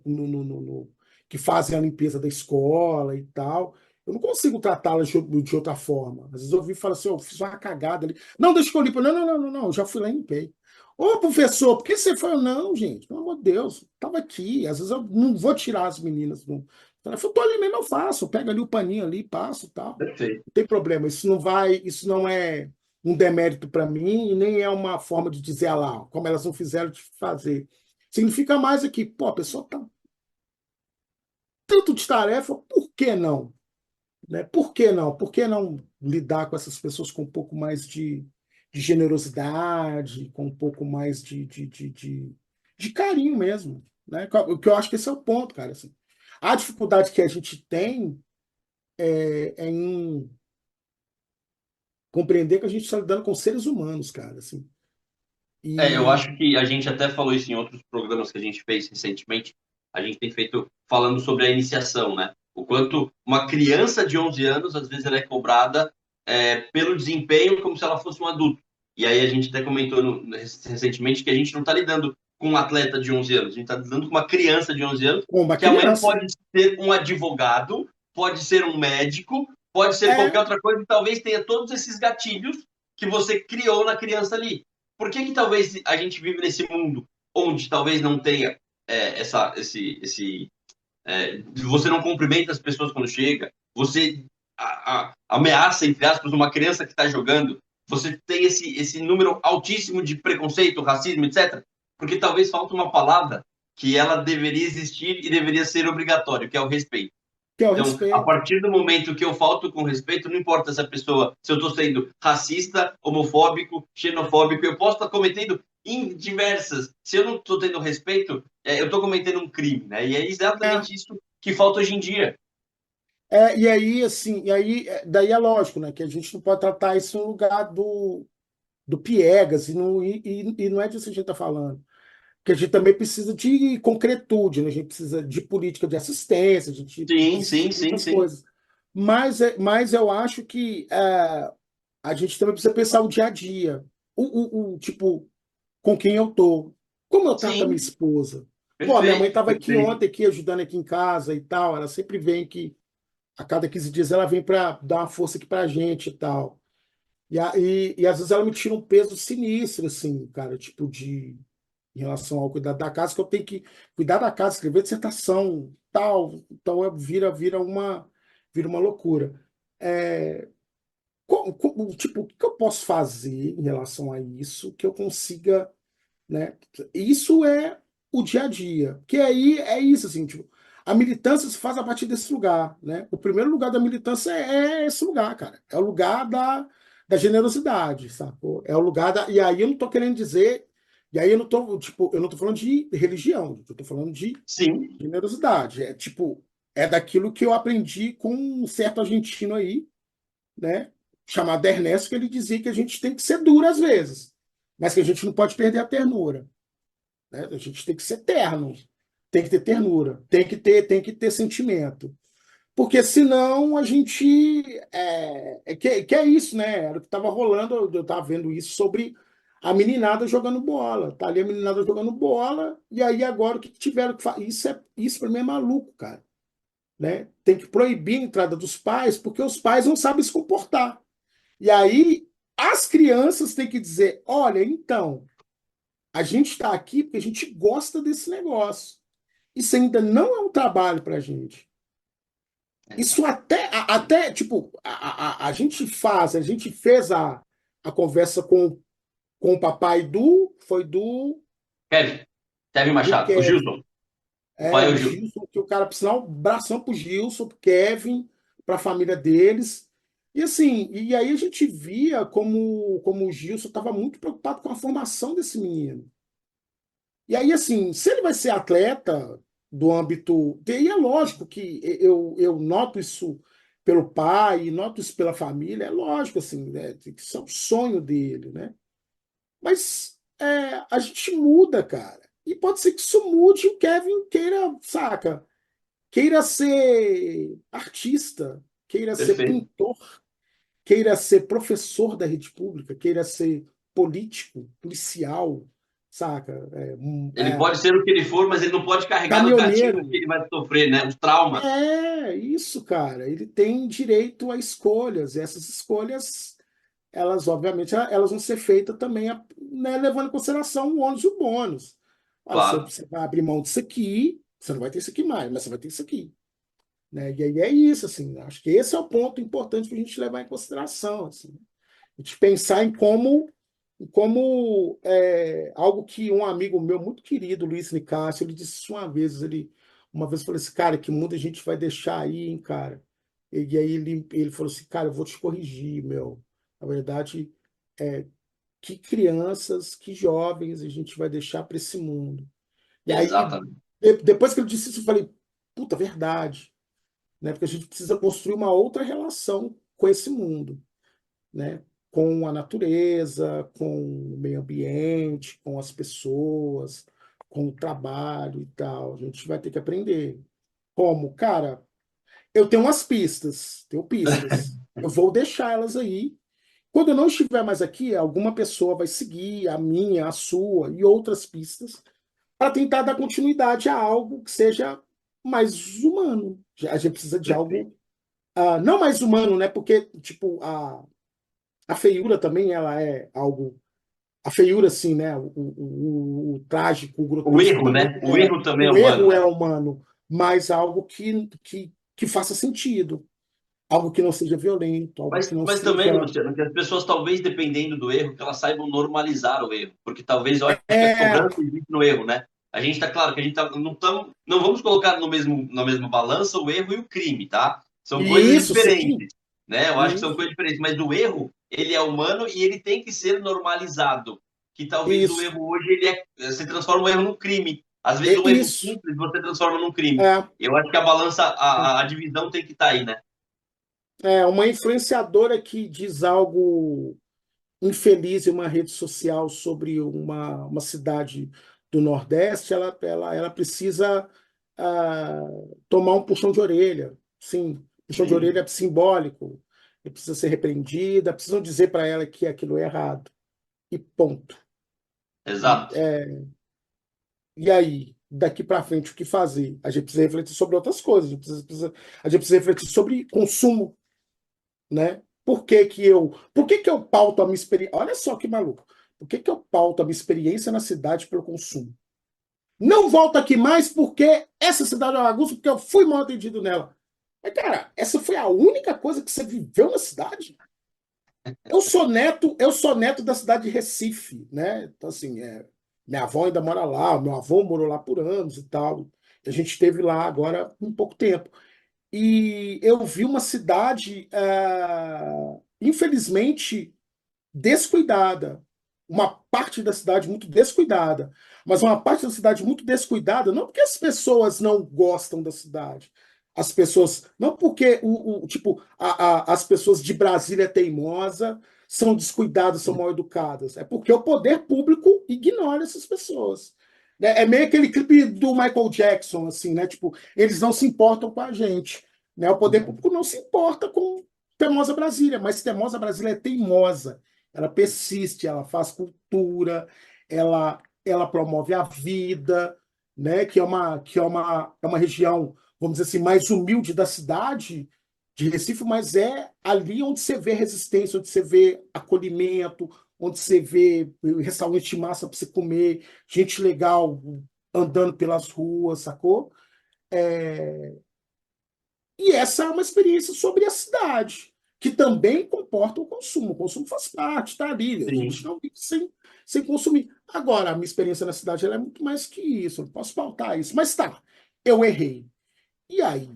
que fazem a limpeza da escola e tal. Eu não consigo tratá-las de outra forma. Às vezes eu ouvi falar assim, eu fiz uma cagada ali. Não, deixa que eu limpo. Não, não, não, não, não, eu já fui lá e limpei. Ô, professor, por que você foi? Não, gente, pelo amor de Deus, estava aqui. Às vezes eu não vou tirar as meninas. Não. Eu estou ali mesmo, eu faço. Eu pego ali o paninho ali, passo, tal. Perfeito. Não tem problema. Isso não é um demérito para mim e nem é uma forma de dizer, ah lá, como elas não fizeram de fazer. Significa mais aqui, pô, a pessoa tá tanto de tarefa, por que não? Né? Por que não? Por que não lidar com essas pessoas com um pouco mais de generosidade, com um pouco mais de carinho mesmo? Né? O que eu acho que esse é o ponto, cara. Assim. A dificuldade que a gente tem é em compreender que a gente está lidando com seres humanos, cara. Assim. Eu E acho que a gente até falou isso em outros programas que a gente fez recentemente. A gente tem feito falando sobre a iniciação, né? O quanto uma criança de 11 anos, às vezes, ela é cobrada pelo desempenho como se ela fosse um adulto. E aí a gente até comentou recentemente que a gente não está lidando com um atleta de 11 anos, a gente está lidando com uma criança de 11 anos, com uma que amanhã criança. pode ser um advogado, pode ser um médico, pode ser qualquer É, outra coisa, e talvez tenha todos esses gatilhos que você criou na criança ali. Por que que talvez a gente vive nesse mundo onde talvez não tenha você não cumprimenta as pessoas quando chega, você ameaça, entre aspas, uma criança que está jogando, você tem esse número altíssimo de preconceito, racismo, etc. Porque talvez falta uma palavra que ela deveria existir e deveria ser obrigatório, que é o respeito. que é o Então, a respeito. partir do momento que eu falto com respeito, não importa se a pessoa, se eu estou sendo racista, homofóbico, xenofóbico, eu posso estar cometendo diversas. Se eu não estou tendo respeito, eu estou cometendo um crime, né? E é É, exatamente isso que falta hoje em dia. e aí, assim, daí é lógico, né, que a gente não pode tratar isso no lugar do piegas, e não é disso que a gente está falando. Porque a gente também precisa de concretude, né? A gente precisa de política de assistência, a gente Sim, precisa sim, de sim, muitas sim. coisas. Mas eu acho que a gente também precisa pensar o dia a dia. Tipo, com quem eu tô. Como eu trato a minha Sim, esposa. Pô, a minha mãe perfeito, estava aqui perfeito. ontem, aqui, ajudando aqui em casa e tal. Ela sempre vem aqui, a cada 15 dias ela vem para dar uma força aqui pra gente e tal. E às vezes ela me tira um peso sinistro, assim, cara, tipo, em relação ao cuidado da casa, que eu tenho que cuidar da casa, escrever dissertação, tal. Então vira uma loucura. É, tipo, o que eu posso fazer em relação a isso que eu consiga, né? Isso é o dia a dia. Que aí é isso, assim, tipo, a militância se faz a partir desse lugar, né? O primeiro lugar da militância é esse lugar, cara. É o lugar da generosidade, sacou? É o lugar da. E aí eu não tô querendo dizer. E aí eu não tô, tipo, eu não tô falando de religião, eu tô falando de Sim, generosidade. É tipo, é daquilo que eu aprendi com um certo argentino aí, né? Chamado Ernesto, que ele dizia que a gente tem que ser duro às vezes, mas que a gente não pode perder a ternura, né? A gente tem que ser terno, tem que ter ternura, tem que ter sentimento. Porque senão a gente. Que é isso, né? Era o que estava rolando, eu estava vendo isso sobre a meninada jogando bola. Tá ali a meninada jogando bola, e aí agora o que tiveram que fazer? Isso para mim é maluco, cara. Né? Tem que proibir a entrada dos pais, porque os pais não sabem se comportar. E aí as crianças têm que dizer: olha, então, a gente está aqui porque a gente gosta desse negócio. Isso ainda não é um trabalho para a gente. Isso até tipo, a gente fez a conversa com o papai foi Kevin do Machado, o Kevin. Gilson, o pai é O o Gilson. Gilson, que o cara, por sinal, um abração pro Gilson, pro Kevin, pra família deles. E assim, e aí a gente via como o Gilson estava muito preocupado com a formação desse menino. E aí, assim, se ele vai ser atleta do âmbito. E é lógico que eu noto isso pelo pai, noto isso pela família, é lógico, assim, né? Que isso é o sonho dele, né? Mas a gente muda, cara. E pode ser que isso mude e o Kevin queira, saca? Queira ser artista, queira ser Perfeito. pintor, queira ser professor da rede pública, queira ser político, policial, saca? Ele pode ser o que ele for, mas ele não pode carregar os Caminhoneiro. gatilhos que ele vai sofrer, né? Os traumas. É isso, cara. Ele tem direito a escolhas. E essas escolhas, elas, obviamente, elas vão ser feitas também, né, levando em consideração o ônus e o bônus. Olha, Claro. você vai abrir mão disso aqui, você não vai ter isso aqui mais, mas você vai ter isso aqui. Né? E aí é isso, assim. Acho que esse é o ponto importante para a gente levar em consideração, assim. A gente pensar em como algo que um amigo meu muito querido, Luiz Nicásio, ele disse isso uma vez falou assim, cara, que mundo a gente vai deixar aí, hein, cara? E aí ele falou assim, cara, eu vou te corrigir, meu. Na verdade, é, que crianças, que jovens a gente vai deixar para esse mundo. E aí, Exatamente. depois que ele disse isso, eu falei, puta, verdade, né? Porque a gente precisa construir uma outra relação com esse mundo, né? Com a natureza, com o meio ambiente, com as pessoas, com o trabalho e tal. A gente vai ter que aprender. Como? Cara, eu tenho umas pistas, tenho pistas. Eu vou deixar elas aí. Quando eu não estiver mais aqui, alguma pessoa vai seguir a minha, a sua e outras pistas para tentar dar continuidade a algo que seja mais humano. A gente precisa de Perfeito. algo não mais humano, né? Porque, tipo, a feiura também, ela é algo. A feiura, sim, né? O trágico, o O grotesco erro, também né? O erro também é o humano, erro né? é humano, mas algo que faça sentido, algo que não seja violento, algo que não Mas também, seja. Luciano, que as pessoas, talvez, dependendo do erro, que elas saibam normalizar o erro. Porque talvez, eu acho que a É, cobrança existe no erro, né? A gente está claro que a gente não vamos colocar no mesmo, na mesma balança o erro e o crime, tá? São coisas isso, sim. diferentes, né? Eu acho que são Isso, coisas diferentes. Mas o erro, ele é humano e ele tem que ser normalizado. Que talvez o isso, erro hoje, se transforma o erro num crime. Às vezes, um erro isso. simples você transforma num crime. É, Eu acho que a balança, a divisão tem que estar aí, né? uma influenciadora que diz algo infeliz em uma rede social sobre uma cidade do Nordeste, ela precisa tomar um puxão de orelha. Sim, puxão de orelha Sim, é simbólico. Ela precisa ser repreendida, precisam dizer para ela que aquilo é errado. E ponto. exato. E aí, daqui para frente, o que fazer? A gente precisa refletir sobre outras coisas. A gente precisa refletir sobre consumo, né? Por que que eu pauto a minha experiência? Olha só que maluco. Por que que eu pauto a minha experiência na cidade pelo consumo? Não volto aqui mais porque essa cidade é uma bagunça, porque eu fui mal atendido nela. Mas, cara, essa foi a única coisa que você viveu na cidade? Eu sou neto da cidade de Recife, né? Então, assim, minha avó ainda mora lá, meu avô morou lá por anos e tal. A gente esteve lá agora há um pouco tempo. E eu vi uma cidade, infelizmente, descuidada. Uma parte da cidade muito descuidada. Mas uma parte da cidade muito descuidada, não porque as pessoas não gostam da cidade. As pessoas. Não porque tipo, as pessoas de Brasília é teimosa, são descuidadas, são mal educadas. É porque o poder público ignora essas pessoas. É meio aquele clipe do Michael Jackson, assim, né? Tipo, eles não se importam com a gente. Né? O poder público não se importa com Teimosa Brasília, mas Teimosa Brasília é teimosa. Ela persiste, ela faz cultura, ela promove a vida, né? Que é uma região, vamos dizer assim, mais humilde da cidade de Recife, mas é ali onde você vê resistência, onde você vê acolhimento, onde você vê restaurante de massa para você comer, gente legal andando pelas ruas, sacou? E essa é uma experiência sobre a cidade, que também comporta o consumo. O consumo faz parte, está ali. A gente Sim. não vive sem consumir. Agora, a minha experiência na cidade ela é muito mais que isso. Eu não posso pautar isso. Mas tá, eu errei. E aí?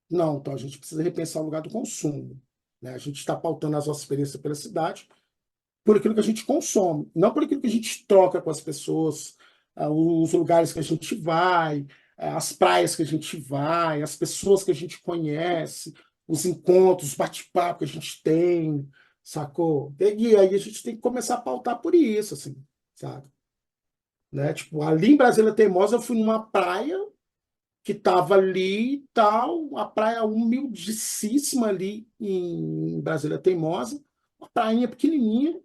Não, então a gente precisa repensar o lugar do consumo. Né? A gente está pautando as nossas experiências pela cidade por aquilo que a gente consome, não por aquilo que a gente troca com as pessoas, os lugares que a gente vai, as praias que a gente vai, as pessoas que a gente conhece, os encontros, os bate-papo que a gente tem, sacou? E aí a gente tem que começar a pautar por isso, assim, sabe? Né? Tipo, ali em Brasília Teimosa eu fui numa praia que tava ali e tal, a praia humildíssima ali em Brasília Teimosa, uma prainha pequenininha.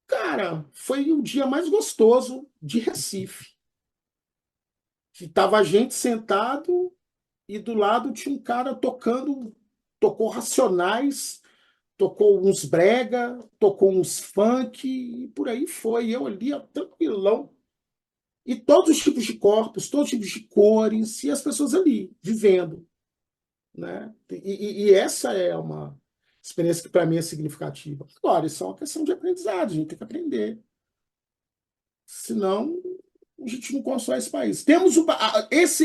Cara, foi o dia mais gostoso de Recife. Que tava a gente sentado e do lado tinha um cara tocando, tocou Racionais, tocou uns brega, tocou uns funk e por aí foi. Eu ali, ó, tranquilão. E todos os tipos de corpos, todos os tipos de cores, e as pessoas ali, vivendo, né? E essa é uma experiência que para mim é significativa. Agora, isso é uma questão de aprendizado, a gente tem que aprender. Senão, a gente não constrói esse país. Temos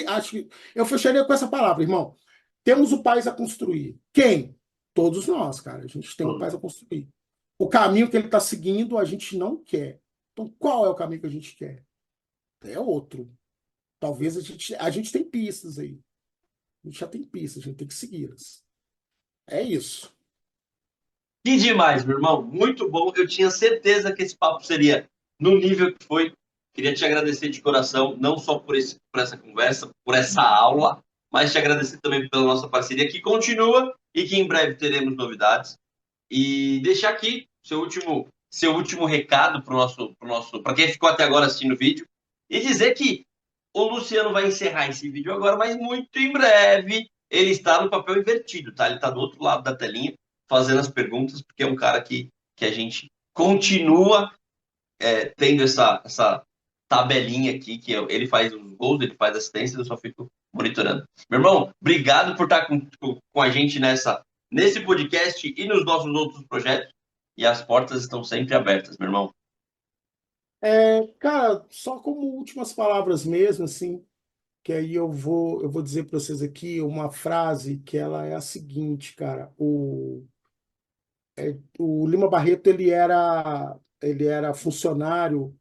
acho que eu fecharia com essa palavra, irmão. Temos o país a construir. Quem? Todos nós, cara. A gente tem um país a construir. O caminho que ele está seguindo, a gente não quer. Então, qual é o caminho que a gente quer? É outro. Talvez a gente tem pistas aí. A gente já tem pistas, a gente tem que segui-las. É isso. Que demais, meu irmão. Muito bom. Eu tinha certeza que esse papo seria no nível que foi. Queria te agradecer de coração, não só por essa conversa, por essa aula, mas te agradecer também pela nossa parceria, que continua e que em breve teremos novidades. E deixar aqui seu último recado para quem ficou até agora assistindo o vídeo. E dizer que o Luciano vai encerrar esse vídeo agora, mas muito em breve ele está no papel invertido, tá? Ele está do outro lado da telinha fazendo as perguntas, porque é um cara que a gente continua tendo essa tabelinha aqui, que ele faz os gols, ele faz assistência, eu só fico monitorando. Meu irmão, obrigado por estar com a gente nesse podcast e nos nossos outros projetos. E as portas estão sempre abertas, meu irmão. Cara, só como últimas palavras mesmo, assim, que aí eu vou dizer para vocês aqui uma frase que ela é a seguinte, cara. O Lima Barreto ele era funcionário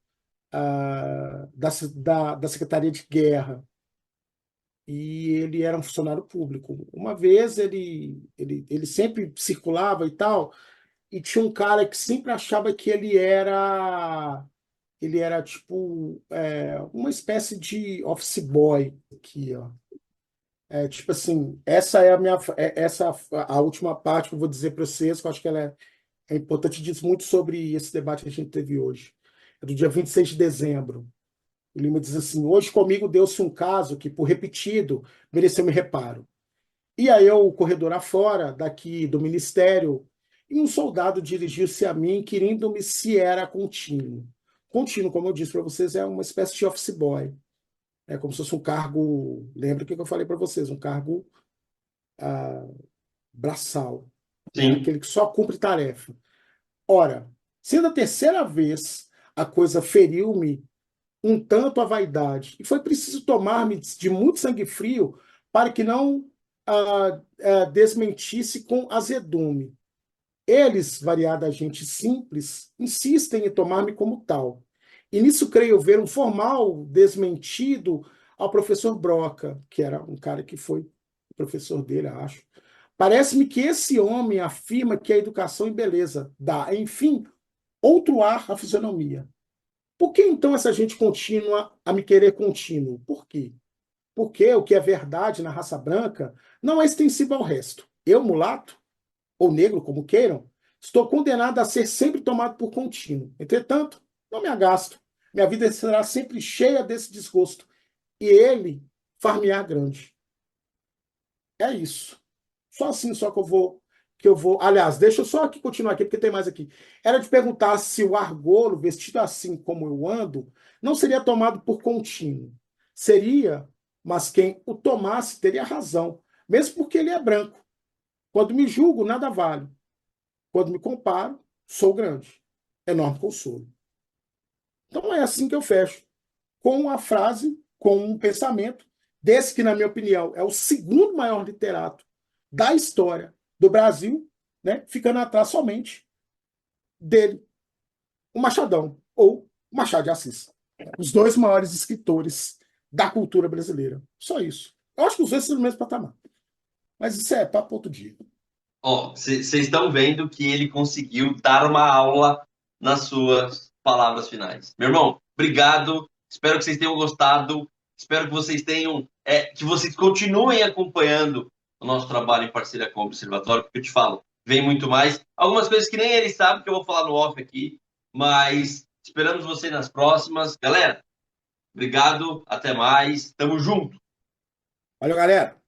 da Secretaria de Guerra e ele era um funcionário público. Uma vez ele sempre circulava e tal, e tinha um cara que sempre achava que ele era tipo uma espécie de office boy aqui, ó. Tipo assim, essa é a minha, essa a última parte que eu vou dizer para vocês, que eu acho que ela é importante, diz muito sobre esse debate que a gente teve hoje. É do dia 26 de dezembro. O Lima diz assim: hoje comigo deu-se um caso que, por repetido, mereceu-me reparo. E aí eu, o corredor afora, daqui do ministério, e um soldado dirigiu-se a mim, querendo-me se era contínuo. Contínuo, como eu disse para vocês, é uma espécie de office boy. É como se fosse um cargo. Lembra o que eu falei para vocês? Um cargo braçal, né? Sim. Aquele que só cumpre tarefa. Ora, sendo a terceira vez, a coisa feriu-me um tanto a vaidade. E foi preciso tomar-me de muito sangue frio para que não desmentisse com azedume. Eles, variada gente simples, insistem em tomar-me como tal. E nisso creio ver um formal desmentido ao professor Broca, que era um cara que foi professor dele, acho. Parece-me que esse homem afirma que a educação e beleza dá, enfim, outro ar à fisionomia. Por que então essa gente continua a me querer contínuo? Por quê? Porque o que é verdade na raça branca não é extensível ao resto. Eu, mulato, ou negro, como queiram, estou condenado a ser sempre tomado por contínuo. Entretanto, não me agasto. Minha vida será sempre cheia desse desgosto. E ele far-me-á grande. É isso. Só assim só que eu vou. Aliás, deixa eu só aqui continuar aqui, porque tem mais aqui. Era de perguntar se o argolo, vestido assim como eu ando, não seria tomado por contínuo. Seria, mas quem o tomasse teria razão, mesmo porque ele é branco. Quando me julgo, nada vale. Quando me comparo, sou grande. Enorme consolo. Então é assim que eu fecho. Com a frase, com um pensamento, desse que, na minha opinião, é o segundo maior literato da história do Brasil, né? Ficando atrás somente dele, o Machadão, ou Machado de Assis. Os dois maiores escritores da cultura brasileira. Só isso. Eu acho que os dois são no mesmo patamar. Mas isso é papo outro dia. Ó, vocês estão vendo que ele conseguiu dar uma aula nas suas palavras finais. Meu irmão, obrigado. Espero que vocês tenham gostado. Espero que vocês tenham, que vocês continuem acompanhando o nosso trabalho em parceria com o Observatório, porque eu te falo, vem muito mais. Algumas coisas que nem ele sabe que eu vou falar no off aqui, mas esperamos vocês nas próximas. Galera, obrigado, até mais. Tamo junto. Valeu, galera!